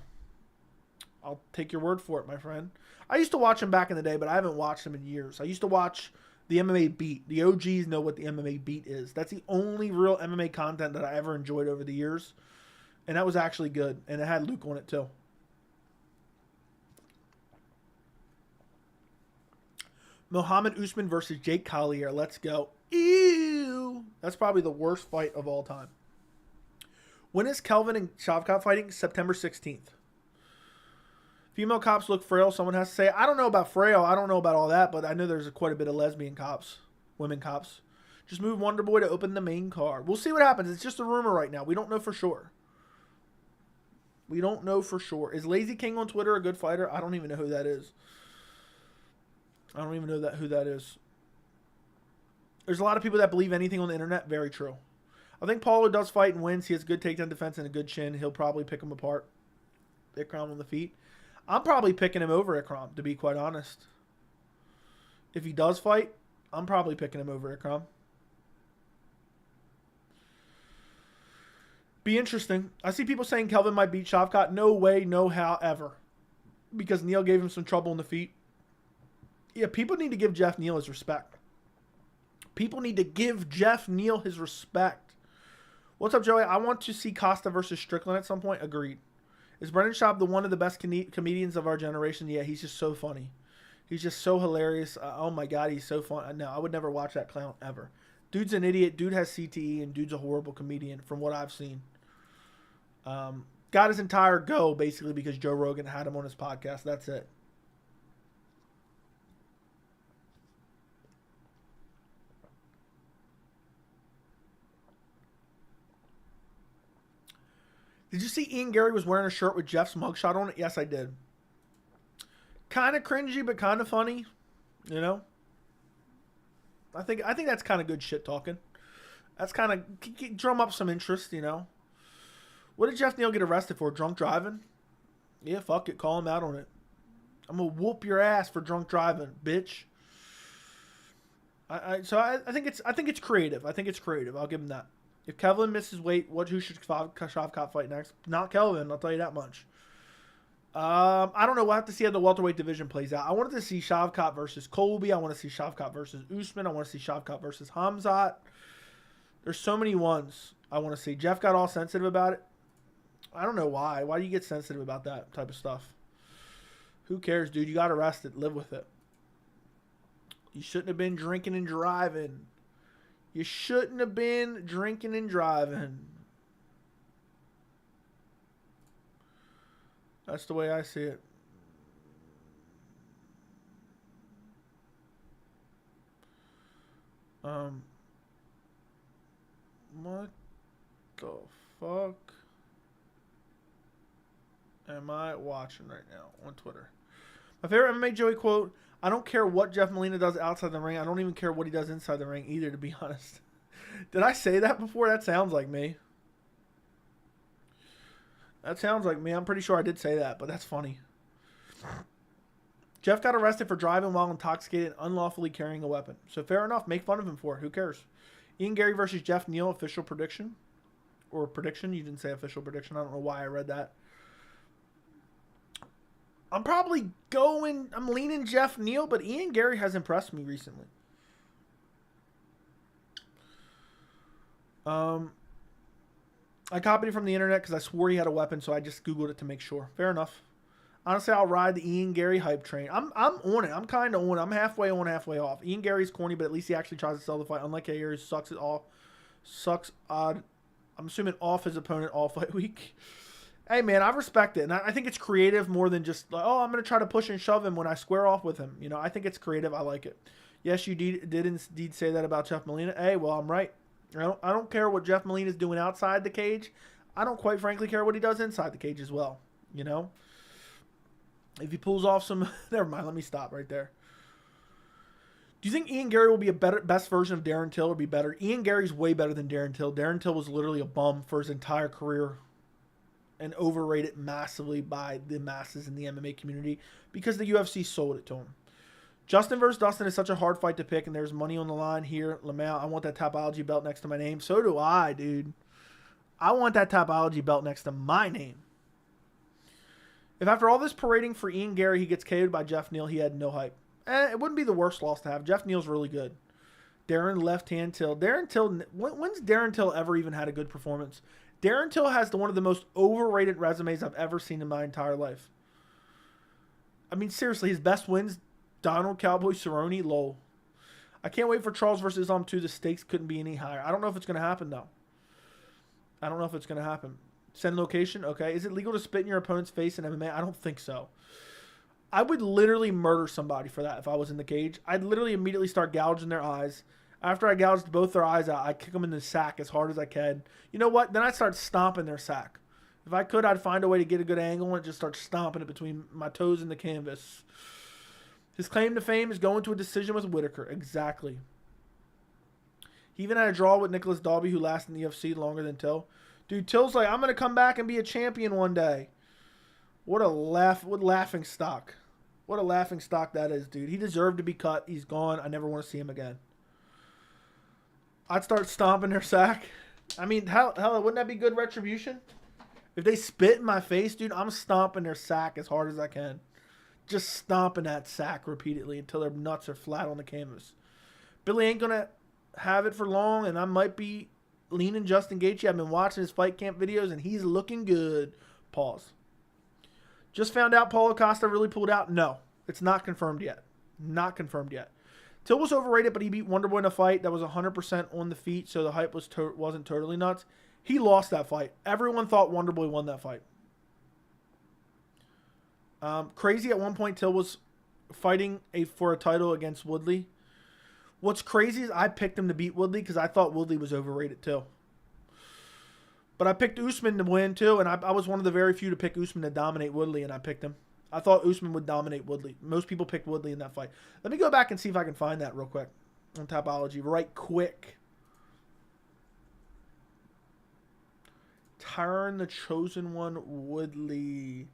I'll take your word for it, my friend. I used to watch him back in the day, but I haven't watched him in years. I used to watch the MMA Beat. The OGs know what the MMA Beat is. That's the only real MMA content that I ever enjoyed over the years. And that was actually good. And it had Luke on it, too. Mohammed Usman versus Jake Collier. Let's go. Ew. That's probably the worst fight of all time. When is Kelvin and Shavkat fighting? September 16th. Female cops look frail, someone has to say. I don't know about frail. I don't know about all that, but I know there's quite a bit of lesbian cops. Women cops. Just move Wonder Boy to open the main car. We'll see what happens. It's just a rumor right now. We don't know for sure. We don't know for sure. Is Lazy King on Twitter a good fighter? I don't even know who that is. I don't even know who that is. There's a lot of people that believe anything on the internet. Very true. I think Paulo does fight and wins. He has good takedown defense and a good chin. He'll probably pick him apart. Ikram on the feet. I'm probably picking him over Ikram, to be quite honest. If he does fight, I'm probably picking him over Ikram. Be interesting. I see people saying Kelvin might beat Shavkat. No way, no how, ever. Because Neal gave him some trouble in the feet. Yeah, people need to give Jeff Neal his respect. People need to give Jeff Neal his respect. What's up, Joey? I want to see Costa versus Strickland at some point. Agreed. Is Brendan Schaub one of the best comedians of our generation? Yeah, he's just so funny. He's just so hilarious. Oh, my God, he's so fun. No, I would never watch that clown ever. Dude's an idiot. Dude has CTE, and dude's a horrible comedian from what I've seen. Got his entire go, basically, because Joe Rogan had him on his podcast. That's it. Did you see Ian Gary was wearing a shirt with Jeff's mugshot on it? Yes, I did. Kind of cringy, but kind of funny. You know? I think that's kind of good shit talking. That's kind of drum up some interest, you know? What did Jeff Neal get arrested for? Drunk driving? Yeah, fuck it. Call him out on it. I'm going to whoop your ass for drunk driving, bitch. I think it's creative. I think it's creative. I'll give him that. If Kelvin misses weight, who should Shavkat fight next? Not Kelvin, I'll tell you that much. I don't know. We'll have to see how the welterweight division plays out. I wanted to see Shavkat versus Colby. I want to see Shavkat versus Usman. I want to see Shavkat versus Hamzat. There's so many ones I want to see. Jeff got all sensitive about it. I don't know why. Why do you get sensitive about that type of stuff? Who cares, dude? You got arrested. Live with it. You shouldn't have been drinking and driving. You shouldn't have been drinking and driving. That's the way I see it. What the fuck am I watching right now on Twitter? My favorite MMA Joey quote: I don't care what Jeff Molina does outside the ring. I don't even care what he does inside the ring either, to be honest. Did I say that before? That sounds like me. That sounds like me. I'm pretty sure I did say that, but that's funny. Jeff got arrested for driving while intoxicated and unlawfully carrying a weapon. So fair enough. Make fun of him for it. Who cares? Ian Gary versus Jeff Neal, official prediction. Or prediction. You didn't say official prediction. I don't know why I read that. I'm leaning Jeff Neal, but Ian Gary has impressed me recently. I copied it from the internet because I swore he had a weapon, so I just Googled it to make sure. Fair enough. Honestly, I'll ride the Ian Gary hype train. I'm on it. I'm kind of on it. I'm halfway on, halfway off. Ian Gary's corny, but at least he actually tries to sell the fight. Unlike Hayes, he sucks odd. I'm assuming off his opponent all fight week. Hey, man, I respect it. And I think it's creative more than just, like, oh, I'm going to try to push and shove him when I square off with him. You know, I think it's creative. I like it. Yes, you did indeed say that about Jeff Molina. Hey, well, I'm right. I don't care what Jeff Molina is doing outside the cage. I don't quite frankly care what he does inside the cage as well. You know? If he pulls off some... Never mind, let me stop right there. Do you think Ian Gary will be a best version of Darren Till or be better? Ian Gary's way better than Darren Till. Darren Till was literally a bum for his entire career and overrated massively by the masses in the MMA community because the UFC sold it to him. Justin versus Dustin is such a hard fight to pick, and there's money on the line here. Lamau, I want that Tapology belt next to my name. So do I, dude. I want that Tapology belt next to my name. If after all this parading for Ian Gary, he gets KO'd by Jeff Neal, he had no hype. It wouldn't be the worst loss to have. Jeff Neal's really good. Darren left-hand Till. Darren Till, when's Darren Till ever even had a good performance? Darren Till has one of the most overrated resumes I've ever seen in my entire life. I mean, seriously, his best wins, Donald Cowboy Cerrone, lol. I can't wait for Charles versus Islam 2. The stakes couldn't be any higher. I don't know if it's going to happen, though. I don't know if it's going to happen. Send location, okay. Is it legal to spit in your opponent's face in MMA? I don't think so. I would literally murder somebody for that if I was in the cage. I'd literally immediately start gouging their eyes. After I gouged both their eyes out, I'd kick them in the sack as hard as I can. You know what? Then I'd start stomping their sack. If I could, I'd find a way to get a good angle and just start stomping it between my toes and the canvas. His claim to fame is going to a decision with Whitaker. Exactly. He even had a draw with Nicholas Dalby, who lasted in the UFC longer than Till. Dude, Till's like, I'm going to come back and be a champion one day. What laughing stock. What a laughing stock that is, dude. He deserved to be cut. He's gone. I never want to see him again. I'd start stomping their sack. I mean, hell, wouldn't that be good retribution? If they spit in my face, dude, I'm stomping their sack as hard as I can. Just stomping that sack repeatedly until their nuts are flat on the canvas. Billy ain't going to have it for long, and I might be leaning Justin Gaethje. I've been watching his fight camp videos, and he's looking good. Pause. Just found out Paulo Costa really pulled out. No, it's not confirmed yet. Not confirmed yet. Till was overrated, but he beat Wonderboy in a fight that was 100% on the feet, so the hype wasn't totally nuts. He lost that fight. Everyone thought Wonderboy won that fight. Crazy, at one point, Till was fighting for a title against Woodley. What's crazy is I picked him to beat Woodley because I thought Woodley was overrated too. But I picked Usman to win too, and I was one of the very few to pick Usman to dominate Woodley, and I picked him. I thought Usman would dominate Woodley. Most people picked Woodley in that fight. Let me go back and see if I can find that real quick on Tapology. Right quick. Turn the Chosen One Woodley.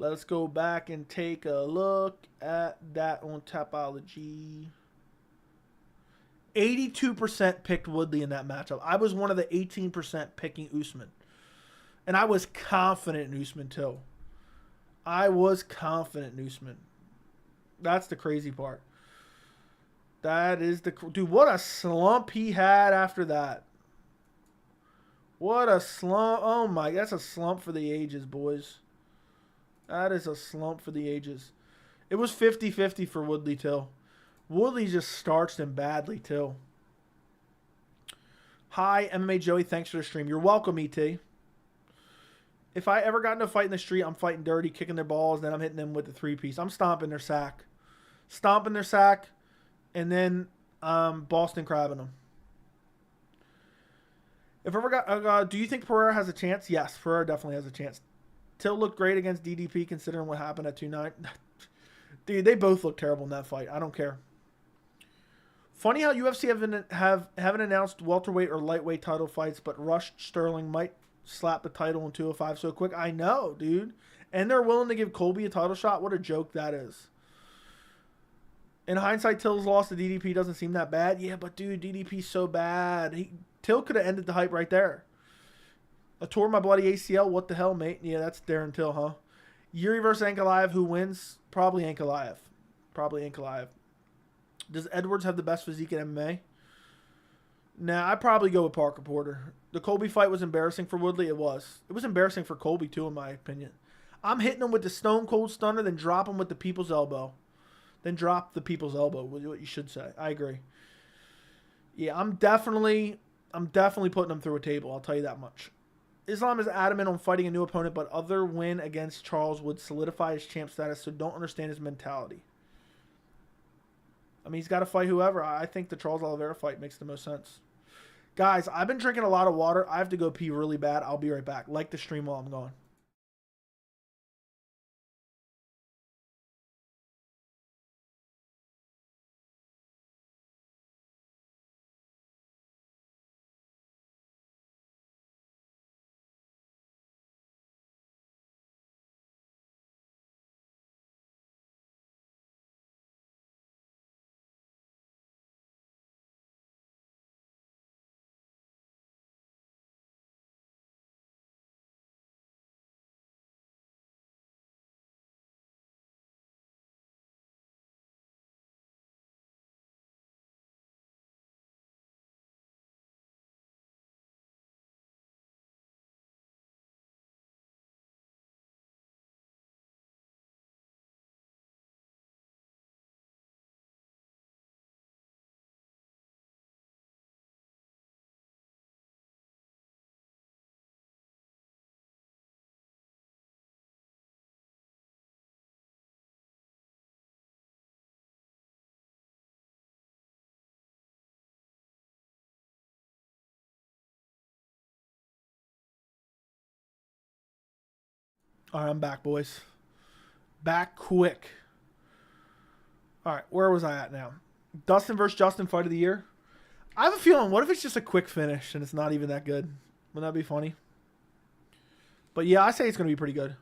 Let's go back and take a look at that on Tapology. 82% picked Woodley in that matchup. I was one of the 18% picking Usman. And I was confident in Usman too. I was confident in Usman. That's the crazy part. That is the... Dude, what a slump he had after that. What a slump. Oh my... That's a slump for the ages, boys. That is a slump for the ages. It was 50-50 for Woodley too. Woodley just starched him badly, too. Hi, MMA Joey. Thanks for the stream. You're welcome, ET. If I ever got in a fight in the street, I'm fighting dirty, kicking their balls, then I'm hitting them with the three-piece. I'm stomping their sack. Stomping their sack, and then Boston crabbing them. If I ever got... do you think Pereira has a chance? Yes, Pereira definitely has a chance. Till looked great against DDP, considering what happened at 2-9. Dude, they both look terrible in that fight. I don't care. Funny how UFC haven't announced welterweight or lightweight title fights, but Rush Sterling might slap the title in 205 so quick. I know, dude. And they're willing to give Colby a title shot. What a joke that is. In hindsight, Till's loss to DDP doesn't seem that bad. Yeah, but dude, DDP's so bad. Till could have ended the hype right there. I tore my bloody ACL. What the hell, mate? Yeah, that's Darren Till, huh? Yuri versus Ankalaev. Who wins? Probably Ankalaev. Probably Ankalaev. Does Edwards have the best physique in MMA? Nah, I'd probably go with Parker Porter. The Colby fight was embarrassing for Woodley. It was. It was embarrassing for Colby, too, in my opinion. I'm hitting him with the Stone Cold Stunner, then drop him with the People's Elbow. Then drop the People's Elbow, what you should say. I agree. Yeah, I'm definitely putting him through a table. I'll tell you that much. Islam is adamant on fighting a new opponent, but other win against Charles would solidify his champ status, so don't understand his mentality. I mean, he's got to fight whoever. I think the Charles Oliveira fight makes the most sense. Guys, I've been drinking a lot of water. I have to go pee really bad. I'll be right back. Like the stream while I'm gone. All right, I'm back, boys. Back quick. All right, where was I at now? Dustin versus Justin, fight of the year. I have a feeling, what if it's just a quick finish and it's not even that good? Wouldn't that be funny? But yeah, I say it's going to be pretty good.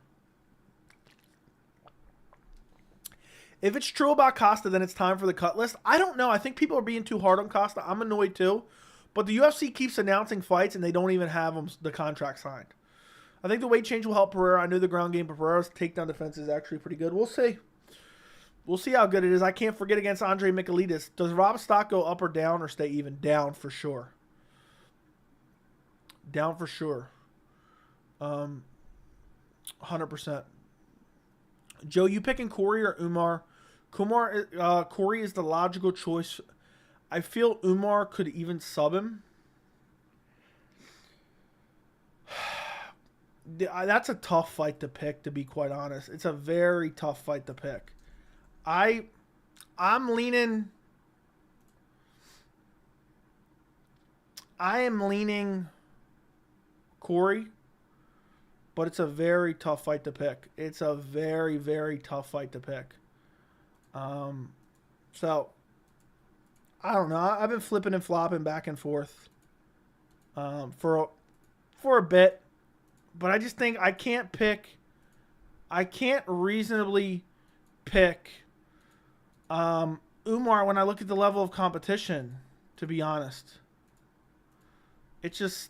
If it's true about Costa, then it's time for the cut list. I don't know. I think people are being too hard on Costa. I'm annoyed too. But the UFC keeps announcing fights and they don't even have the contract signed. I think the weight change will help Pereira. I knew the ground game for Pereira's takedown defense is actually pretty good. We'll see. We'll see how good it is. I can't forget against Andre Michailidis. Does Rob's stock go up or down or stay even? Down for sure. Down for sure. 100%. Joe, you picking Corey or Umar? Corey is the logical choice. I feel Umar could even sub him. That's a tough fight to pick, to be quite honest. It's a very tough fight to pick. I'm leaning. I am leaning Corey, but it's a very tough fight to pick. It's a very, very tough fight to pick. So I don't know. I've been flipping and flopping back and forth for a bit, but I just think I can't reasonably pick Umar when I look at the level of competition, to be honest. It's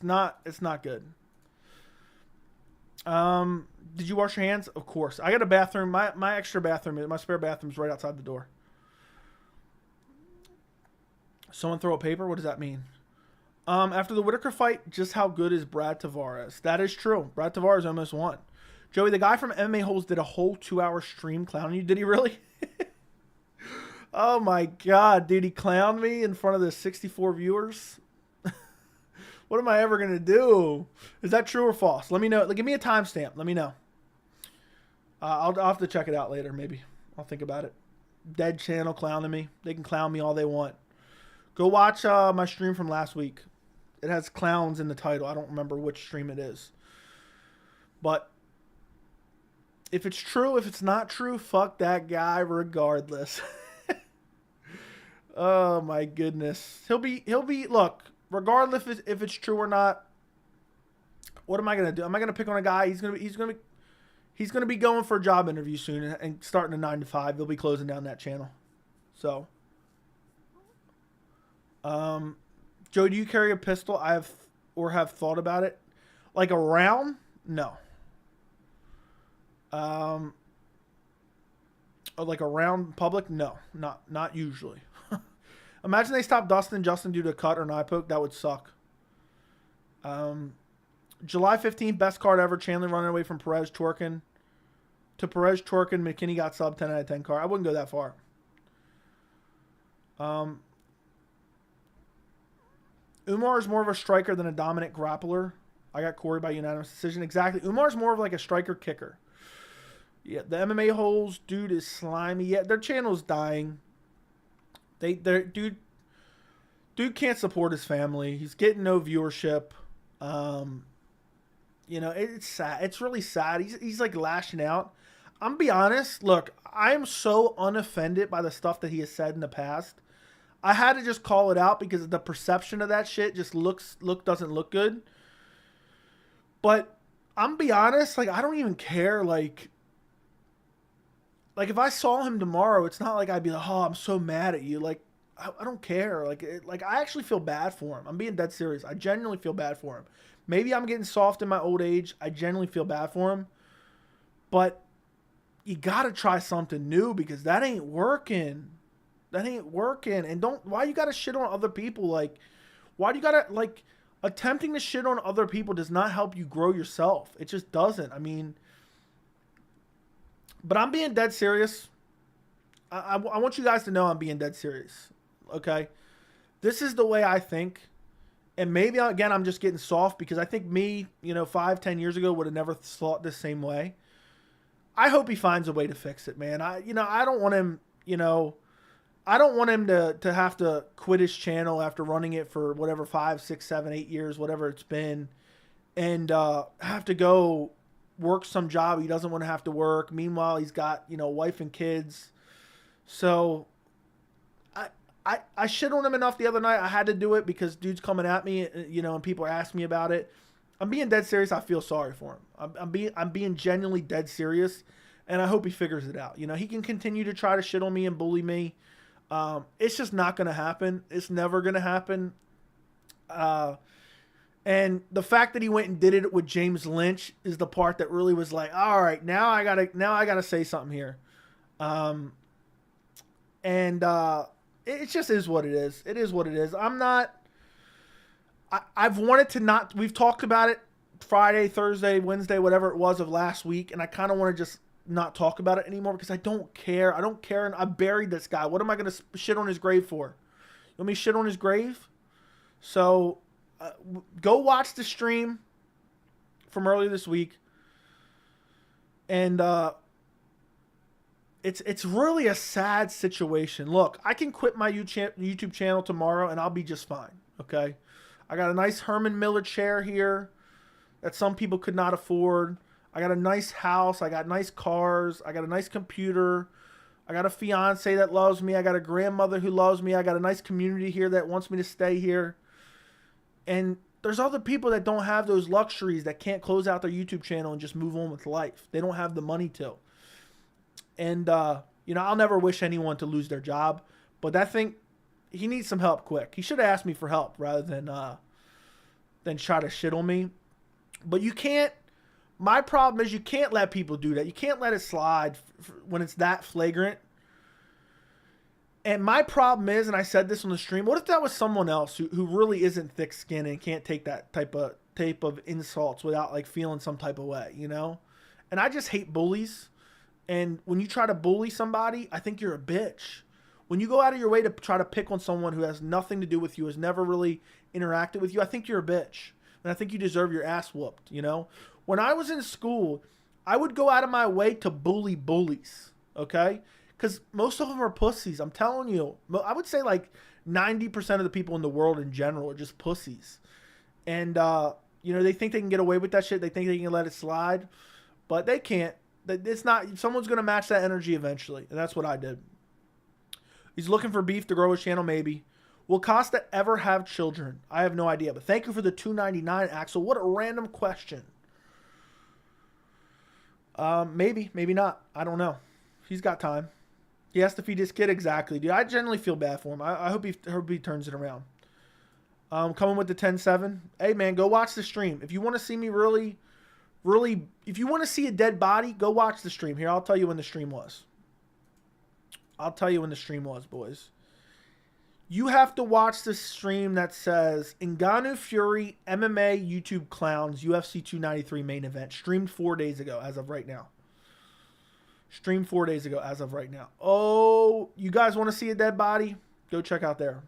not good. Did you wash your hands? Of course. I got a bathroom. My extra bathroom, my spare bathroom's right outside the door. Someone throw a paper? What does that mean? After the Whitaker fight, just how good is Brad Tavares? That is true. Brad Tavares almost won. Joey, the guy from MMA Holes did a whole 2-hour stream clowning you. Did he really? Oh my God, dude, he clowned me in front of the 64 viewers. What am I ever going to do? Is that true or false? Let me know. Give me a timestamp. Let me know. I'll have to check it out later, maybe. I'll think about it. Dead channel clowning me. They can clown me all they want. Go watch my stream from last week. It has clowns in the title. I don't remember which stream it is. But if it's true, if it's not true, fuck that guy regardless. Oh my goodness. He'll be look, regardless if it's true or not, what am I gonna do? Am I gonna pick on a guy? He's gonna be going for a job interview soon and starting a 9 to 5. They'll be closing down that channel. So Joe, do you carry a pistol? I have thought about it. Like a round? No. Or like a round in public? No, not usually. Imagine they stop Justin due to a cut or an eye poke. That would suck. July 15th, best card ever. Chandler running away from Perez twerking. To Perez twerking, McKinney got sub 10 out of 10 card. I wouldn't go that far. Umar is more of a striker than a dominant grappler. I got Corey by unanimous decision. Exactly. Umar's more of like a striker kicker. Yeah, the MMA holes, dude, is slimy. Yeah, their channel's dying. Dude can't support his family. He's getting no viewership. It's sad. It's really sad. He's like lashing out. I'm be honest. Look, I am so unoffended by the stuff that he has said in the past. I had to just call it out because the perception of that shit just doesn't look good. But I'm be honest, like I don't even care. Like if I saw him tomorrow, it's not like I'd be like, oh, I'm so mad at you. Like I don't care. Like I actually feel bad for him. I'm being dead serious. I genuinely feel bad for him. Maybe I'm getting soft in my old age. I genuinely feel bad for him. But you got to try something new because that ain't working. That ain't working. And why you got to shit on other people? Like, why do you got to, like, attempting to shit on other people does not help you grow yourself. It just doesn't. I mean, but I'm being dead serious. I want you guys to know I'm being dead serious. Okay? This is the way I think. And maybe, again, I'm just getting soft because I think me, 5-10 years ago would have never thought the same way. I hope he finds a way to fix it, man. I don't want him, I don't want him to have to quit his channel after running it for whatever, 5, 6, 7, 8 years, whatever it's been, and have to go work some job he doesn't want to have to work. Meanwhile, he's got, wife and kids. So I shit on him enough the other night. I had to do it because dude's coming at me, and people are asking me about it. I'm being dead serious. I feel sorry for him. I'm being genuinely dead serious, and I hope he figures it out. He can continue to try to shit on me and bully me. It's just not going to happen. It's never going to happen. And the fact that he went and did it with James Lynch is the part that really was like, all right, now I gotta say something here. It just is what it is. It is what it is. I've wanted to not. We've talked about it Friday, Thursday, Wednesday, whatever it was of last week, and I kind of want to just not talk about it anymore because I don't care. I don't care, and I buried this guy. What am I going to shit on his grave for? You want me to shit on his grave? So go watch the stream from earlier this week, and it's really a sad situation. Look, I can quit my YouTube channel tomorrow, and I'll be just fine. Okay. I got a nice Herman Miller chair here that some people could not afford. I got a nice house. I got nice cars. I got a nice computer. I got a fiance that loves me. I got a grandmother who loves me. I got a nice community here that wants me to stay here. And there's other people that don't have those luxuries, that can't close out their YouTube channel and just move on with life. They don't have the money to. And, I'll never wish anyone to lose their job. But that thing, he needs some help quick. He should have asked me for help rather than try to shit on me. But you can't. My problem is you can't let people do that. You can't let it slide when it's that flagrant. And my problem is, and I said this on the stream, what if that was someone else who really isn't thick-skinned and can't take that type of insults without like feeling some type of way, And I just hate bullies. And when you try to bully somebody, I think you're a bitch. When you go out of your way to try to pick on someone who has nothing to do with you, has never really interacted with you, I think you're a bitch. And I think you deserve your ass whooped, When I was in school, I would go out of my way to bully bullies, okay? Because most of them are pussies. I'm telling you. I would say like 90% of the people in the world in general are just pussies. And, they think they can get away with that shit. They think they can let it slide. But they can't. It's not. Someone's going to match that energy eventually. And that's what I did. He's looking for beef to grow his channel, maybe. Will Costa ever have children? I have no idea. But thank you for the $2.99, Axel. What a random question. Maybe not. I don't know. He's got time. He has to feed his kid. Exactly, dude. I generally feel bad for him. I hope he turns it around. Coming with the 10-7. Hey, man, go watch the stream. If you want to see me really, if you want to see a dead body, go watch the stream. Here, I'll tell you when the stream was. Boys. You have to watch the stream that says Ngannou Fury MMA YouTube Clowns UFC 293 main event. Streamed 4 days ago as of right now. Oh, you guys want to see a dead body? Go check out there.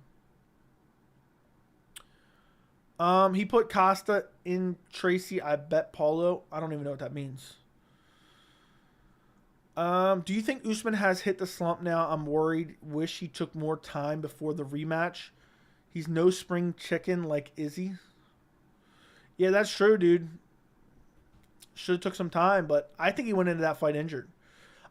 He put Costa in Tracy. I bet Paulo. I don't even know what that means. Do you think Usman has hit the slump now? I'm worried. Wish he took more time before the rematch. He's no spring chicken like Izzy. Yeah, that's true, dude. Should have took some time, but I think he went into that fight injured.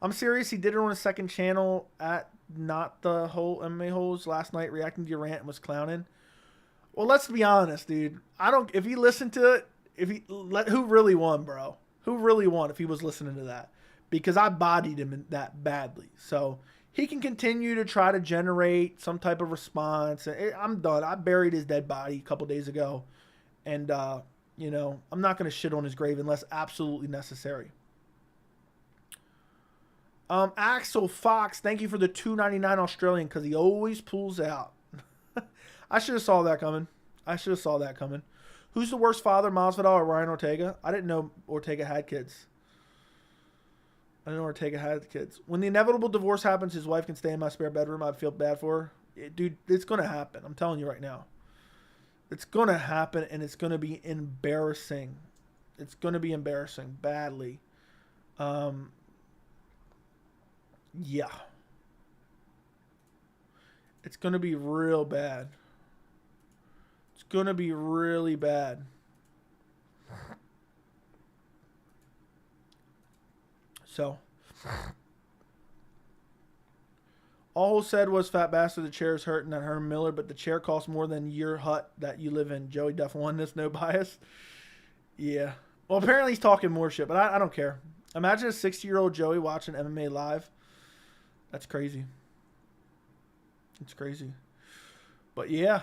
I'm serious. He did it on a second channel at Not the Whole MMA Holes last night, reacting to your rant and was clowning. Well, let's be honest, dude. If he listened to it, who really won, bro? Who really won if he was listening to that? Because I bodied him in that badly. So he can continue to try to generate some type of response. I'm done. I buried his dead body a couple days ago. And, you know, I'm not going to shit on his grave unless absolutely necessary. Axel Fox, thank you for the $2.99 Australian because he always pulls out. I should have saw that coming. Who's the worst father, Masvidal or Ryan Ortega? I didn't know Ortega had kids. When the inevitable divorce happens, his wife can stay in my spare bedroom. I'd feel bad for her. Dude, it's going to happen. I'm telling you right now. It's going to happen, and it's going to be embarrassing. It's going to be embarrassing badly. Yeah. It's going to be real bad. It's going to be really bad. So, all said was fat bastard, the chair is hurting at Herman Miller, but the chair costs more than your hut that you live in. Joey Duff won this, no bias. Yeah. Well, apparently he's talking more shit, but I don't care. Imagine a 60-year-old Joey watching MMA live. That's crazy. It's crazy. But yeah.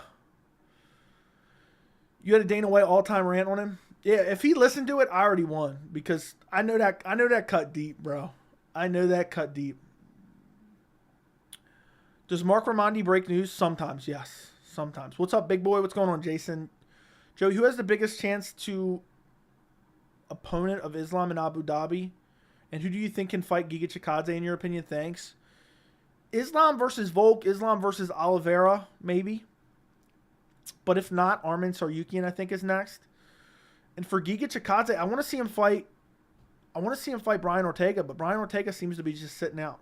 You had a Dana White all-time rant on him? Yeah, if he listened to it, I already won because I know that cut deep, bro. I know that cut deep. Does Mark Raimondi break news? Sometimes, yes. Sometimes. What's up, big boy? What's going on, Jason? Joey, who has the biggest chance to opponent of Islam in Abu Dhabi? And who do you think can fight Giga Chikadze in your opinion? Thanks. Islam versus Volk, Islam versus Oliveira, maybe. But if not, Arman Saryukian, I think, is next. And for Giga Chikadze, I want to see him fight Brian Ortega, but Brian Ortega seems to be just sitting out.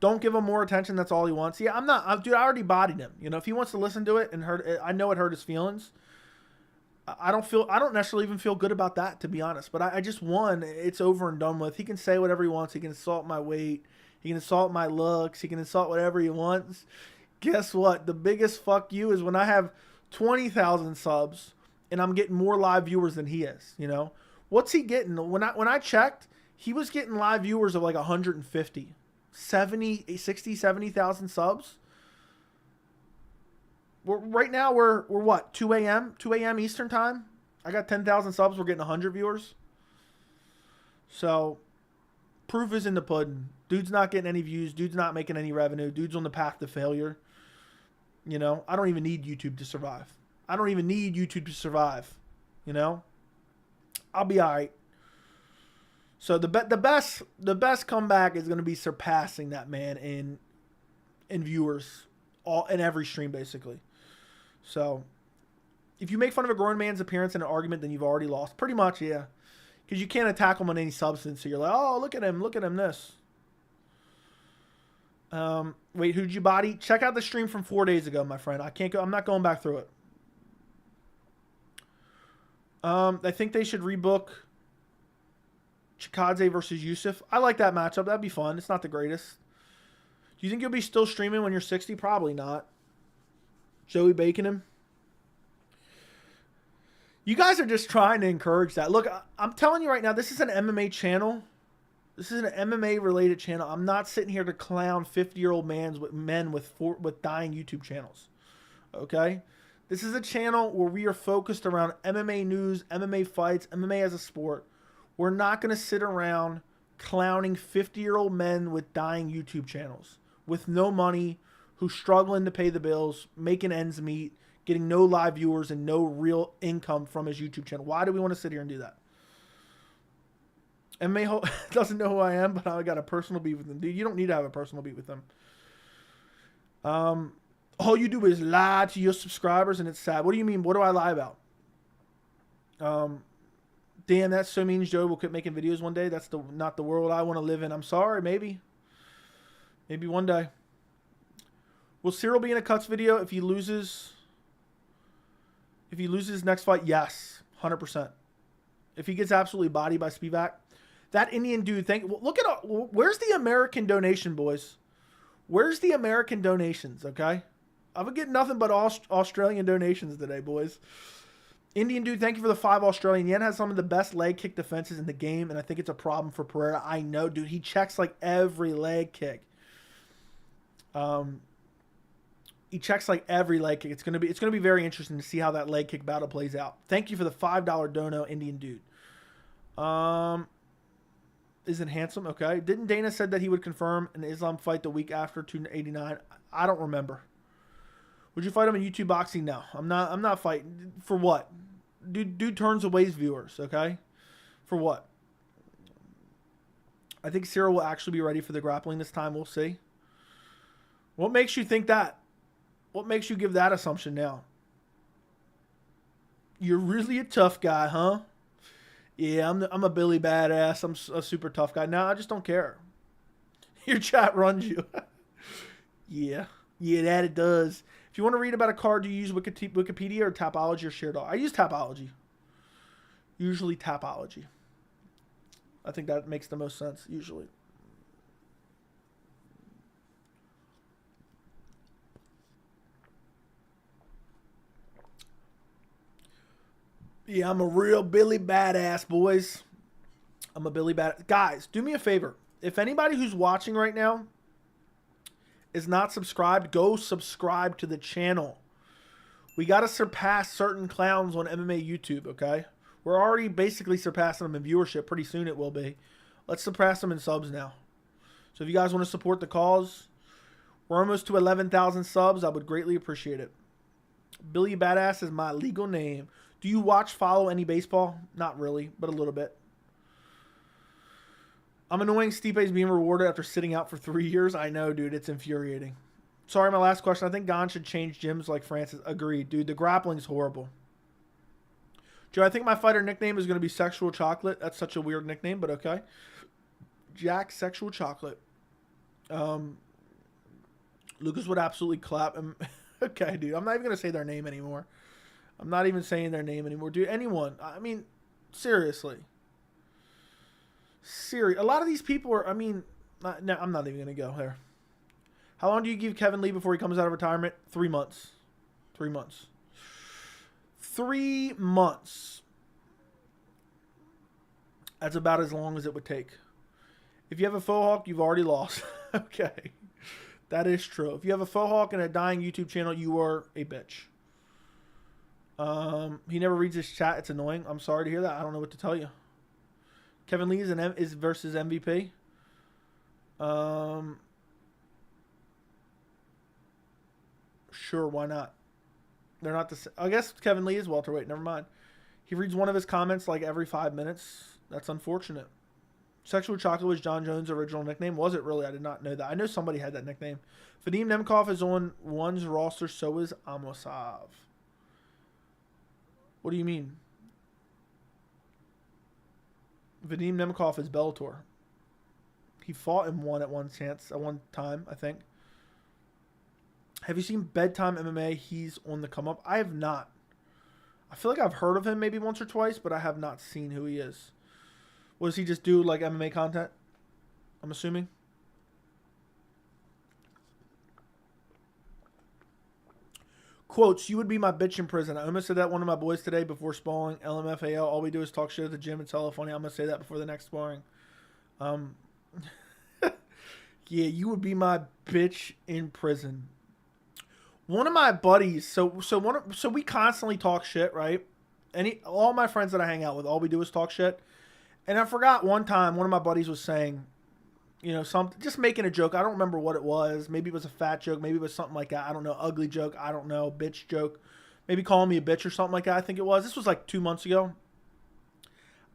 Don't give him more attention. That's all he wants. Yeah, dude, I already bodied him. You know, if he wants to listen to it and I know it hurt his feelings. I don't necessarily even feel good about that, to be honest. But I just won. It's over and done with. He can say whatever he wants. He can insult my weight. He can insult my looks. He can insult whatever he wants. Guess what? The biggest fuck you is when I have 20,000 subs and I'm getting more live viewers than he is. You know, what's he getting? When I checked, he was getting live viewers of like 150, 70,000 subs. Right now we're what, 2 a.m. Eastern time. I got 10,000 subs. We're getting 100 viewers. So proof is in the pudding. Dude's not getting any views. Dude's not making any revenue. Dude's on the path to failure. You know, I don't even need YouTube to survive. You know, I'll be all right. So the best comeback is going to be surpassing that man in viewers in every stream basically. So if you make fun of a grown man's appearance in an argument, then you've already lost. Pretty much, yeah. Because you can't attack him on any substance. So you're like, oh, look at him this. Wait, who'd you body? Check out the stream from 4 days ago, my friend. I'm not going back through it. I think they should rebook Chikadze versus Yusuf. I like that matchup. That'd be fun. It's not the greatest. Do you think you'll be still streaming when you're 60? Probably not. Joey Bacon him. You guys are just trying to encourage that. Look, I'm telling you right now, this is an MMA channel. This is an MMA-related channel. I'm not sitting here to clown 50-year-old men with dying YouTube channels. Okay? This is a channel where we are focused around MMA news, MMA fights, MMA as a sport. We're not going to sit around clowning 50-year-old men with dying YouTube channels with no money, who's struggling to pay the bills, making ends meet, getting no live viewers and no real income from his YouTube channel. Why do we want to sit here and do that? MMA doesn't know who I am, but I got a personal beef with him. Dude, you don't need to have a personal beef with them. All you do is lie to your subscribers, and it's sad. What do you mean? What do I lie about? Damn, that so means Joe will quit making videos one day. That's not the world I want to live in. I'm sorry, maybe. Maybe one day. Will Cyril be in a cuts video if he loses? If he loses his next fight, yes, 100%. If he gets absolutely bodied by Spivak, that Indian dude. Look at where's the American donation, boys? Where's the American donations? Okay, I'm gonna get nothing but Australian donations today, boys. Indian dude, thank you for the 5 Australian yen. Has some of the best leg kick defenses in the game, and I think it's a problem for Pereira. I know, dude. He checks like every leg kick. He checks like every leg kick. It's gonna be very interesting to see how that leg kick battle plays out. Thank you for the $5 dono, Indian dude. Isn't handsome? Okay. Didn't Dana said that he would confirm an Islam fight the week after 289? I don't remember. Would you fight him in YouTube boxing? No, I'm not fighting. For what? Dude turns away his viewers. Okay. For what? I think Cyril will actually be ready for the grappling this time. We'll see. What makes you think that? What makes you give that assumption now? You're really a tough guy, huh? Yeah, I'm a Billy Badass. I'm a super tough guy. No, I just don't care. Your chat runs you. Yeah, that it does. If you want to read about a card, do you use Wikipedia or Tapology or ShareDog? I use Tapology. Usually Tapology. I think that makes the most sense, usually. Yeah, I'm a real Billy Badass, boys. I'm a Billy Badass. Guys, do me a favor. If anybody who's watching right now is not subscribed, go subscribe to the channel. We got to surpass certain clowns on MMA YouTube, okay? We're already basically surpassing them in viewership. Pretty soon it will be. Let's surpass them in subs now. So if you guys want to support the cause, we're almost to 11,000 subs. I would greatly appreciate it. Billy Badass is my legal name. Do you follow any baseball? Not really, but a little bit. I'm annoying Stipe's being rewarded after sitting out for 3 years. I know, dude. It's infuriating. Sorry, my last question. I think Gon should change gyms like Francis. Agreed, dude. The grappling's horrible. Joe, I think my fighter nickname is going to be Sexual Chocolate. That's such a weird nickname, but okay. Jack Sexual Chocolate. Lucas would absolutely clap him. Okay, dude. I'm not even going to say their name anymore. I'm not even saying their name anymore. Dude, anyone. I mean, seriously. A lot of these people are, I mean, no, I'm not even going to go there. How long do you give Kevin Lee before he comes out of retirement? 3 months. 3 months. 3 months. That's about as long as it would take. If you have a faux hawk, you've already lost. Okay. That is true. If you have a faux hawk and a dying YouTube channel, you are a bitch. He never reads his chat. It's annoying. I'm sorry to hear that. I don't know what to tell you. Kevin Lee is versus MVP. Sure, why not? They're not the same. I guess Kevin Lee is welterweight. Never mind. He reads one of his comments like every 5 minutes. That's unfortunate. Sexual Chocolate was John Jones' original nickname. Was it really? I did not know that. I know somebody had that nickname. Vadim Nemkov is on one's roster. So is Amosov. What do you mean? Vadim Nemkov is Bellator. He fought in one at one time, I think. Have you seen Bedtime MMA? He's on the come up. I have not. I feel like I've heard of him maybe once or twice, but I have not seen who he is. What does he just do, like MMA content? I'm assuming. Quotes, you would be my bitch in prison. I almost said that one of my boys today before sparring. LMFAO. All we do is talk shit at the gym and tell it funny. I'm going to say that before the next sparring. Yeah, you would be my bitch in prison. One of my buddies, so we constantly talk shit, right? All my friends that I hang out with, all we do is talk shit. And I forgot one time one of my buddies was saying, you know, just making a joke. I don't remember what it was. Maybe it was a fat joke. Maybe it was something like that. I don't know. Ugly joke. I don't know. Bitch joke. Maybe calling me a bitch or something like that. I think it was. This was like 2 months ago.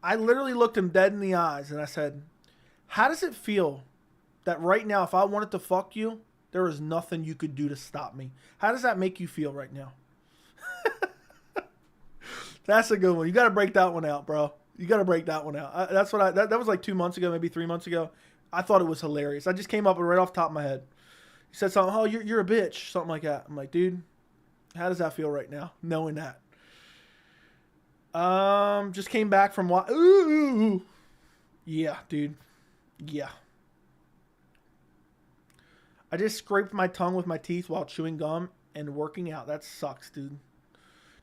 I literally looked him dead in the eyes and I said, how does it feel that right now, if I wanted to fuck you, There is nothing you could do to stop me. How does that make you feel right now? That's a good one. You got to break that one out, bro. You got to break that one out. That's what that was like 2 months ago, maybe 3 months ago. I thought it was hilarious. I just came up with it right off the top of my head. He said something, oh, you're a bitch, something like that. I'm like, dude, how does that feel right now, knowing that? Just came back from what? Ooh, yeah, dude, yeah. I just scraped my tongue with my teeth while chewing gum and working out. That sucks, dude. Do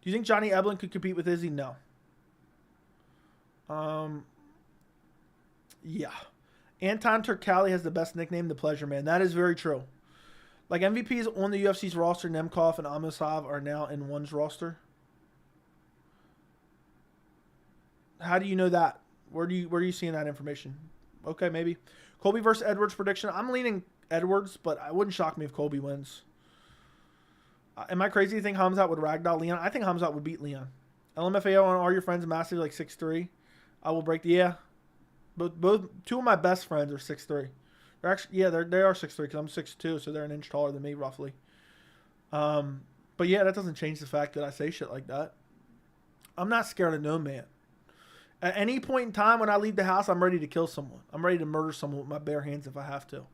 you think Johnny Eblen could compete with Izzy? No. Yeah. Anton Turkalj has the best nickname, the Pleasure Man. That is very true. Like, MVPs on the UFC's roster, Nemkov and Amusov are now in one's roster. How do you know that? Where are you seeing that information? Okay, maybe. Colby versus Edwards prediction. I'm leaning Edwards, but it wouldn't shock me if Colby wins. Am I crazy to think Hamzat would ragdoll Leon? I think Hamzat would beat Leon. LMFAO on All Your Friends massive, like 6'3". I will break the, yeah. Both two of my best friends are 6'3". They're actually, yeah, they are 6'3" because I'm 6'2", so they're an inch taller than me roughly. But yeah, that doesn't change the fact that I say shit like that. I'm not scared of no man. At any point in time when I leave the house, I'm ready to kill someone. I'm ready to murder someone with my bare hands if I have to.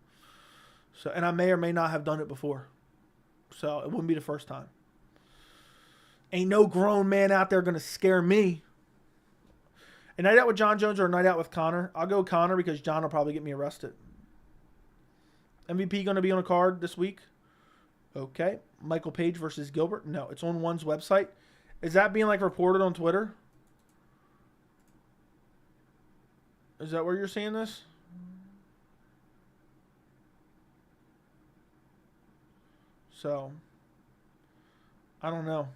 So, and I may or may not have done it before. So it wouldn't be the first time. Ain't no grown man out there going to scare me. A night out with John Jones or a night out with Connor? I'll go Connor because John will probably get me arrested. MVP going to be on a card this week? Okay. Michael Page versus Gilbert? No, it's on one's website. Is that being like reported on Twitter? Is that where you're seeing this? So, I don't know.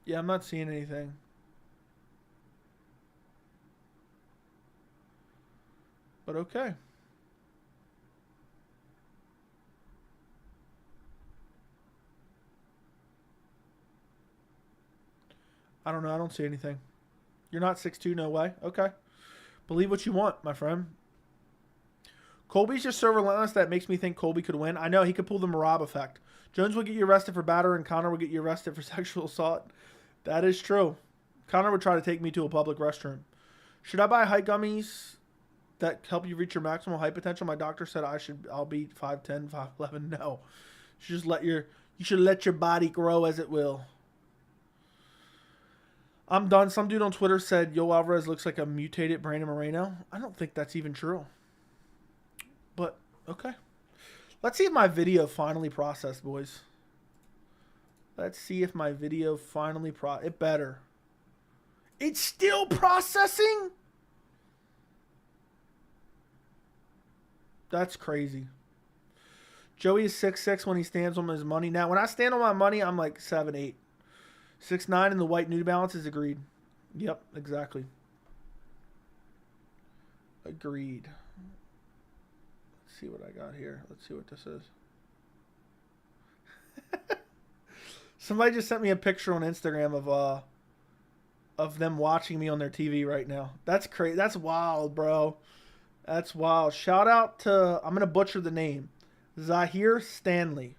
Yeah, I'm not seeing anything. But okay. I don't know. I don't see anything. You're not 6'2", no way. Okay. Believe what you want, my friend. Colby's just so relentless that makes me think Colby could win. I know he could pull the Marab effect. Jones would get you arrested for batter and Connor would get you arrested for sexual assault. That is true. Connor would try to take me to a public restroom. Should I buy height gummies that help you reach your maximal height potential? My doctor said I'll be 5'10", 5'11". No. You should let your body grow as it will. I'm done. Some dude on Twitter said Yo Alvarez looks like a mutated Brandon Moreno. I don't think that's even true. But, okay. Let's see if my video finally processed, boys. Let's see if my video finally it better. It's still processing? That's crazy. Joey is 6'6" when he stands on his money. Now, when I stand on my money, I'm like 7'8". 6'9" in the white New Balance is agreed. Yep, exactly. Agreed. Let's see what I got here. Let's see what this is. Somebody just sent me a picture on Instagram of them watching me on their TV right now. That's crazy. That's wild, bro. That's wild. Shout out to, I'm going to butcher the name, Zahir Stanley.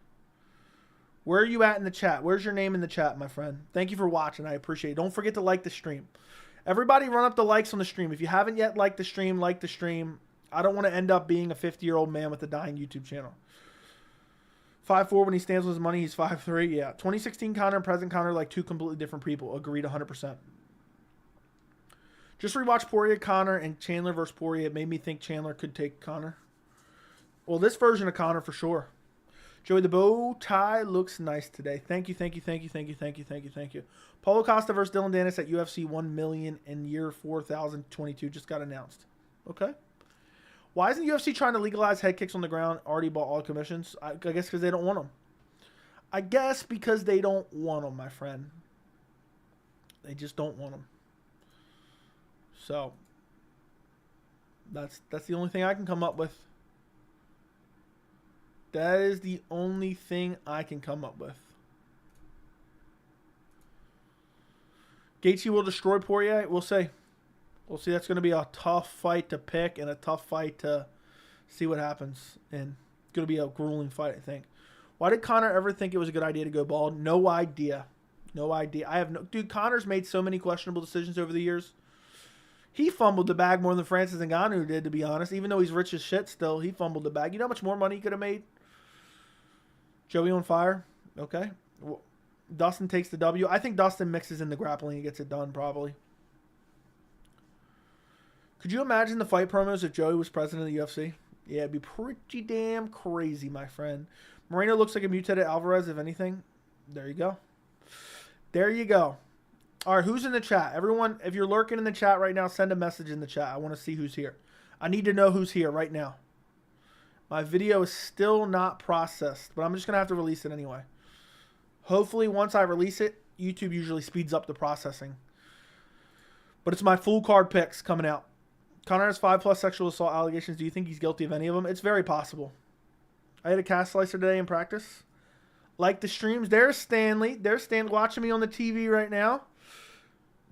Where are you at in the chat? Where's your name in the chat, my friend? Thank you for watching. I appreciate it. Don't forget to like the stream. Everybody run up the likes on the stream. If you haven't yet liked the stream, like the stream. I don't want to end up being a 50-year-old man with a dying YouTube channel. 5'4" when he stands with his money. He's 5'3". Yeah. 2016 Connor and present Connor like two completely different people. Agreed 100%. Just rewatched Poirier, Connor, and Chandler versus Poirier. It made me think Chandler could take Connor. Well, this version of Connor for sure. Joey, the bow tie looks nice today. Thank you, thank you, thank you, thank you, thank you, thank you, thank you. Paulo Costa versus Dylan Dennis at UFC 1 million in year 4022 just got announced. Okay. Why isn't UFC trying to legalize head kicks on the ground? Already bought all commissions. I guess because they don't want them. I guess because they don't want them, my friend. They just don't want them. So that's the only thing I can come up with. That is the only thing I can come up with. Gaethje will destroy Poirier. We'll say. We'll see. That's going to be a tough fight to pick and a tough fight to see what happens. And it's going to be a grueling fight, I think. Why did Conor ever think it was a good idea to go bald? No idea. No idea. I have no... Dude, Conor's made so many questionable decisions over the years. He fumbled the bag more than Francis Ngannou did, to be honest. Even though he's rich as shit still, he fumbled the bag. You know how much more money he could have made? Joey on fire? Okay. Well, Dustin takes the W. I think Dustin mixes in the grappling and gets it done, probably. Could you imagine the fight promos if Joey was president of the UFC? Yeah, it'd be pretty damn crazy, my friend. Moreno looks like a mutated Alvarez, if anything. There you go. There you go. All right, who's in the chat? Everyone, if you're lurking in the chat right now, send a message in the chat. I want to see who's here. I need to know who's here right now. My video is still not processed, but I'm just going to have to release it anyway. Hopefully, once I release it, YouTube usually speeds up the processing. But it's my full card picks coming out. Conor has 5+ sexual assault allegations. Do you think he's guilty of any of them? It's very possible. I had a cast slicer today in practice. Like the streams. There's Stanley. There's Stan watching me on the TV right now.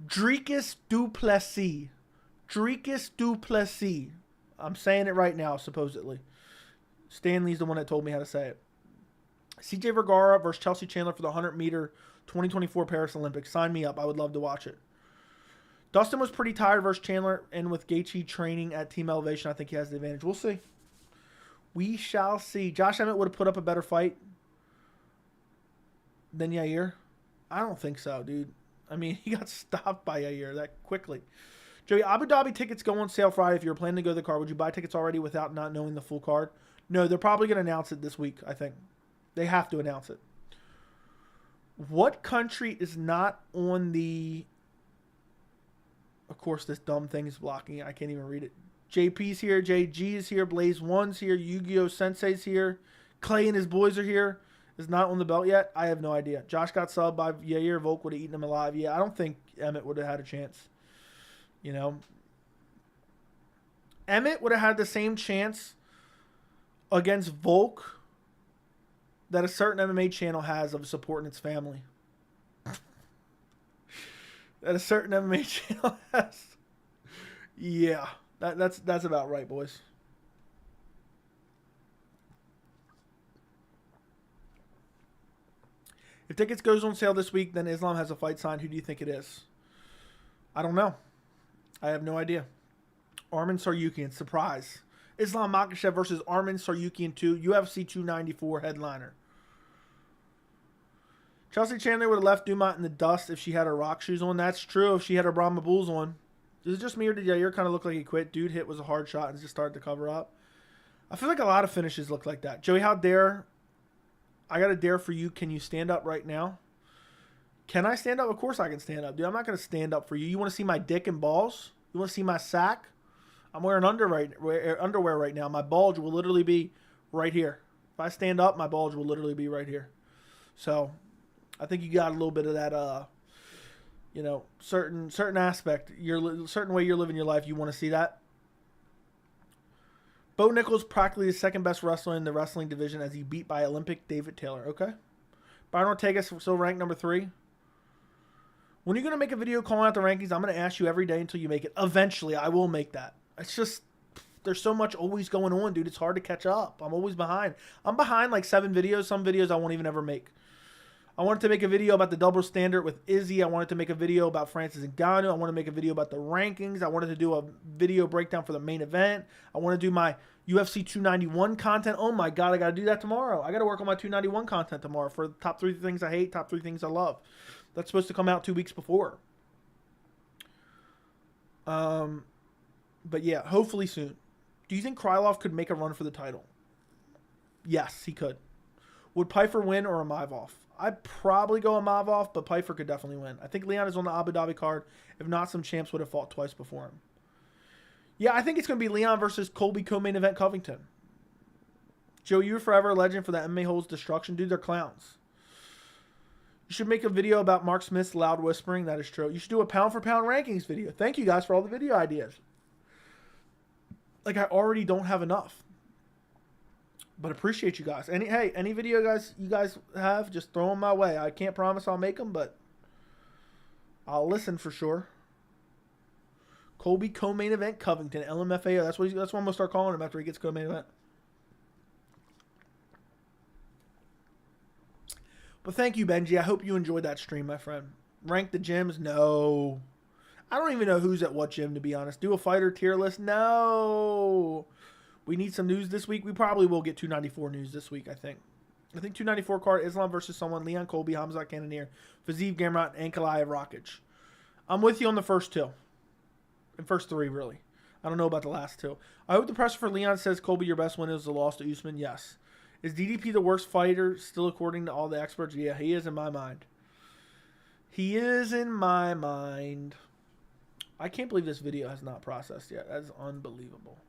Dricus du Plessis. Dricus du Plessis. I'm saying it right now, supposedly. Stanley's the one that told me how to say it. CJ Vergara versus Chelsea Chandler for the 100-meter 2024 Paris Olympics. Sign me up. I would love to watch it. Dustin was pretty tired versus Chandler, and with Gaethje training at Team Elevation, I think he has the advantage. We'll see. We shall see. Josh Emmett would have put up a better fight than Yair. I don't think so, dude. I mean, he got stopped by Yair that quickly. Joey, Abu Dhabi tickets go on sale Friday. If you're planning to go to the card, would you buy tickets already without not knowing the full card? No, they're probably going to announce it this week, I think. They have to announce it. What country is not on the... Of course, this dumb thing is blocking it. I can't even read it. JP's here. JG is here. Blaze 1's here. Yu-Gi-Oh! Sensei's here. Clay and his boys are here. Is not on the belt yet. I have no idea. Josh got subbed by Yair. Volk would have eaten him alive. Yeah, I don't think Emmett would have had a chance. You know? Emmett would have had the same chance against Volk that a certain MMA channel has of supporting its family. That a certain MMA channel has. Yeah, that's about right, boys. If tickets goes on sale this week, then Islam has a fight signed. Who do you think it is? I don't know. I have no idea. Arman Saryukian, surprise. Islam Makhachev versus Arman Saryukian 2, UFC 294 headliner. Chelsea Chandler would have left Dumont in the dust if she had her rock shoes on. That's true if she had her Brahma Bulls on. Is it just me or did Yair kind of look like he quit? Dude hit was a hard shot and just started to cover up. I feel like a lot of finishes look like that. Joey, how dare... I got a dare for you. Can you stand up right now? Can I stand up? Of course I can stand up, dude. I'm not going to stand up for you. You want to see my dick and balls? You want to see my sack? I'm wearing underwear right now. My bulge will literally be right here. If I stand up, my bulge will literally be right here. So, I think you got a little bit of that, you know, certain aspect. Certain way you're living your life. You want to see that? Bo Nichols practically the second best wrestler in the wrestling division as he beat by Olympic David Taylor. Okay. Byron Ortega still ranked number 3. When are you going to make a video calling out the rankings? I'm going to ask you every day until you make it. Eventually, I will make that. It's just, there's so much always going on, dude. It's hard to catch up. I'm always behind. I'm behind like 7 videos. Some videos I won't even ever make. I wanted to make a video about the double standard with Izzy. I wanted to make a video about Francis Ngannou. I wanted to make a video about the rankings. I wanted to do a video breakdown for the main event. I want to do my UFC 291 content. Oh my God, I got to do that tomorrow. I got to work on my 291 content tomorrow for top 3 things I hate, top 3 things I love. That's supposed to come out 2 weeks before. But yeah, hopefully soon. Do you think Krylov could make a run for the title? Yes, he could. Would Pyfer win or Imavov? I'd probably go Imavov, but Pyfer could definitely win. I think Leon is on the Abu Dhabi card. If not, some champs would have fought twice before him. Yeah, I think it's going to be Leon versus Colby co-main event Covington. Joe, you're forever a legend for that MMA holds destruction. Dude, they're clowns. You should make a video about Mark Smith's loud whispering. That is true. You should do a pound-for-pound rankings video. Thank you guys for all the video ideas. Like, I already don't have enough. But appreciate you guys. Any video you guys have, just throw them my way. I can't promise I'll make them, but I'll listen for sure. Colby co-main event Covington. LMFAO. That's what I'm going to start calling him after he gets co-main event. But thank you, Benji. I hope you enjoyed that stream, my friend. Rank the gyms? No. I don't even know who's at what gym, to be honest. Do a fighter tier list? No. We need some news this week. We probably will get 294 news this week, I think. I think 294 card, Islam versus someone, Leon Colby, Hamzat Cannonier, Fiziev Gamrot, and Kalaev Rakic. I'm with you on the first two. And first three, really. I don't know about the last two. I hope the pressure for Leon says, Colby, your best win is the loss to Usman. Yes. Is DDP the worst fighter still according to all the experts? Yeah, he is in my mind. He is in my mind. I can't believe this video has not processed yet. That is unbelievable.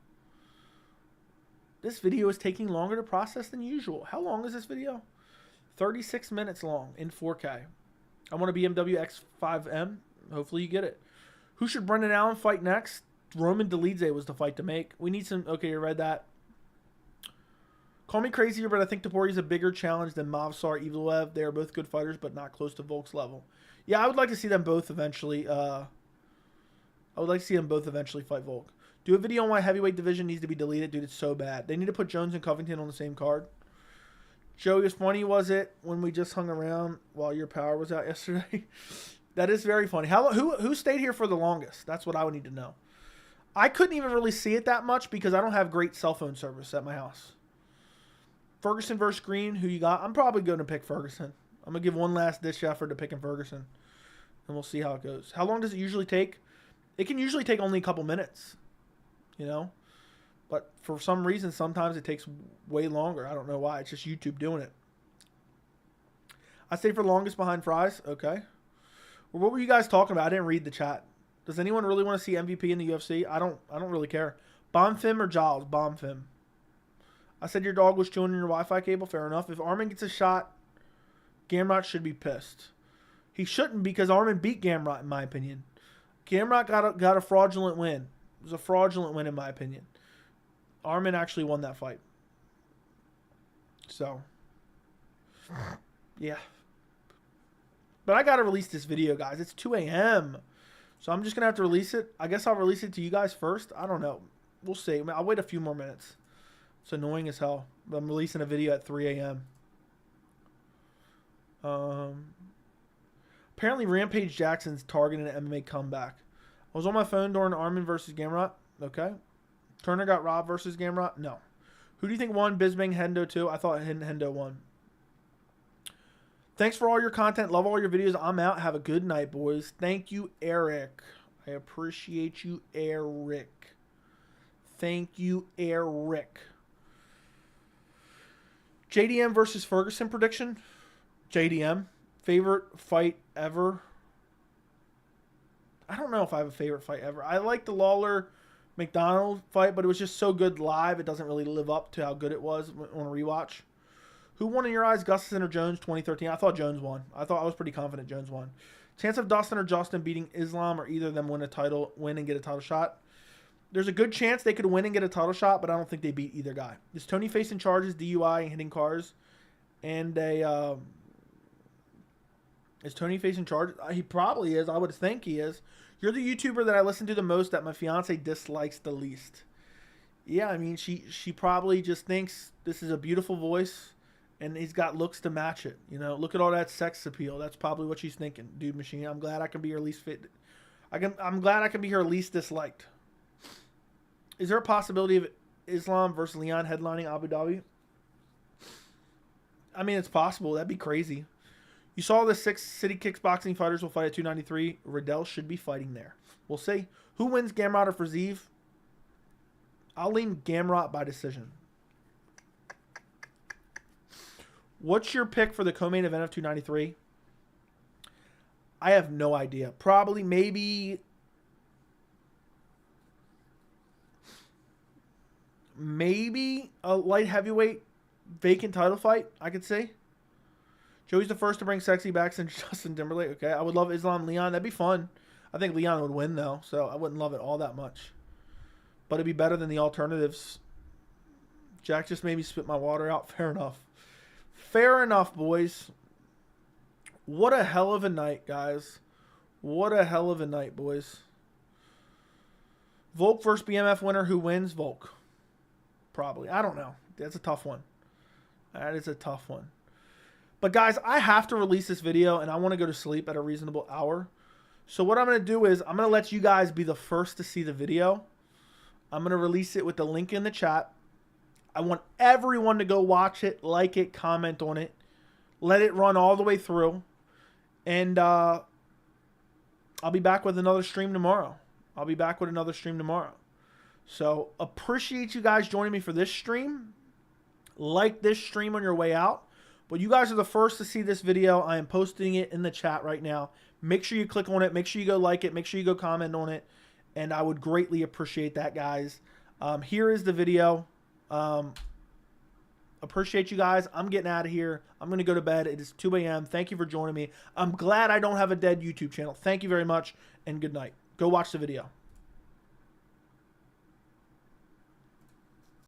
This video is taking longer to process than usual. How long is this video? 36 minutes long in 4K. I want a BMW X5M. Hopefully you get it. Who should Brendan Allen fight next? Roman Dolidze was the fight to make. We need some... Okay, you read that. Call me crazy here, but I think Topuria is a bigger challenge than Movsar Evloev. They are both good fighters, but not close to Volk's level. Yeah, I would like to see them both eventually. I would like to see them both eventually fight Volk. Do a video on why heavyweight division needs to be deleted. Dude, it's so bad. They need to put Jones and Covington on the same card. Joey, as funny was it when we just hung around while your power was out yesterday? That is very funny. Who stayed here for the longest? That's what I would need to know. I couldn't even really see it that much because I don't have great cell phone service at my house. Ferguson versus Green, who you got? I'm probably going to pick Ferguson. I'm going to give one last ditch effort to picking Ferguson. And we'll see how it goes. How long does it usually take? It can usually take only a couple minutes. You know? But for some reason, sometimes it takes way longer. I don't know why. It's just YouTube doing it. I stay for longest behind Fries. Okay. Well, what were you guys talking about? I didn't read the chat. Does anyone really want to see MVP in the UFC? I don't really care. Bombfim or Giles? Bombfim. I said your dog was chewing in your Wi-Fi cable. Fair enough. If Arman gets a shot, Gamrot should be pissed. He shouldn't because Arman beat Gamrot, in my opinion. Gamrot got a fraudulent win. It was a fraudulent win, in my opinion. Arman actually won that fight. So, yeah. But I got to release this video, guys. It's 2 a.m. So I'm just going to have to release it. I guess I'll release it to you guys first. I don't know. We'll see. I'll wait a few more minutes. It's annoying as hell. But I'm releasing a video at 3 a.m. Apparently Rampage Jackson's targeting an MMA comeback. I was on my phone during Arman versus Gamrot. Okay. Turner got robbed versus Gamrot? No. Who do you think won? Bisbing, Hendo 2? I thought Hendo won. Thanks for all your content. Love all your videos. I'm out. Have a good night, boys. Thank you, Eric. I appreciate you, Eric. Thank you, Eric. JDM versus Ferguson prediction. JDM. Favorite fight ever. I don't know if I have a favorite fight ever. I like the Lawler-McDonald fight, but it was just so good live. It doesn't really live up to how good it was on a rewatch. Who won in your eyes, Gustafsson or Jones 2013? I thought Jones won. I was pretty confident Jones won. Chance of Dustin or Justin beating Islam or either of them win and get a title shot. There's a good chance they could win and get a title shot, but I don't think they beat either guy. Is Tony facing charges, DUI, and hitting cars? And is Tony facing charges? He probably is. I would think he is. You're the YouTuber that I listen to the most that my fiance dislikes the least. Yeah, I mean, she probably just thinks this is a beautiful voice. And he's got looks to match it. You know, look at all that sex appeal. That's probably what she's thinking. Dude Machine, I'm glad I can be her least fit. I'm glad I can be her least disliked. Is there a possibility of Islam versus Leon headlining Abu Dhabi? I mean, it's possible. That'd be crazy. You saw the 6 City Kickboxing fighters will fight at 293. Riddell should be fighting there. We'll see. Who wins, Gamrot or Fiziev? I'll lean Gamrot by decision. What's your pick for the co-main event of 293? I have no idea. Probably, maybe a light heavyweight vacant title fight, I could say. Joey's the first to bring sexy back since Justin Timberlake. Okay, I would love Islam Leon. That'd be fun. I think Leon would win, though, so I wouldn't love it all that much. But it'd be better than the alternatives. Jack just made me spit my water out. Fair enough. Fair enough, boys. What a hell of a night, guys. What a hell of a night, boys. Volk versus BMF winner. Who wins? Volk. Probably. I don't know. That's a tough one. That is a tough one. But guys, I have to release this video and I want to go to sleep at a reasonable hour. So what I'm going to do is I'm going to let you guys be the first to see the video. I'm going to release it with the link in the chat. I want everyone to go watch it, like it, comment on it. Let it run all the way through. And I'll be back with another stream tomorrow. So appreciate you guys joining me for this stream. Like this stream on your way out. But you guys are the first to see this video. I am posting it in the chat right now. Make sure you click on it. Make sure you go like it. Make sure you go comment on it. And I would greatly appreciate that, guys. Here is the video. Appreciate you guys. I'm getting out of here. I'm going to go to bed. It is 2 a.m. Thank you for joining me. I'm glad I don't have a dead YouTube channel. Thank you very much, and good night. Go watch the video.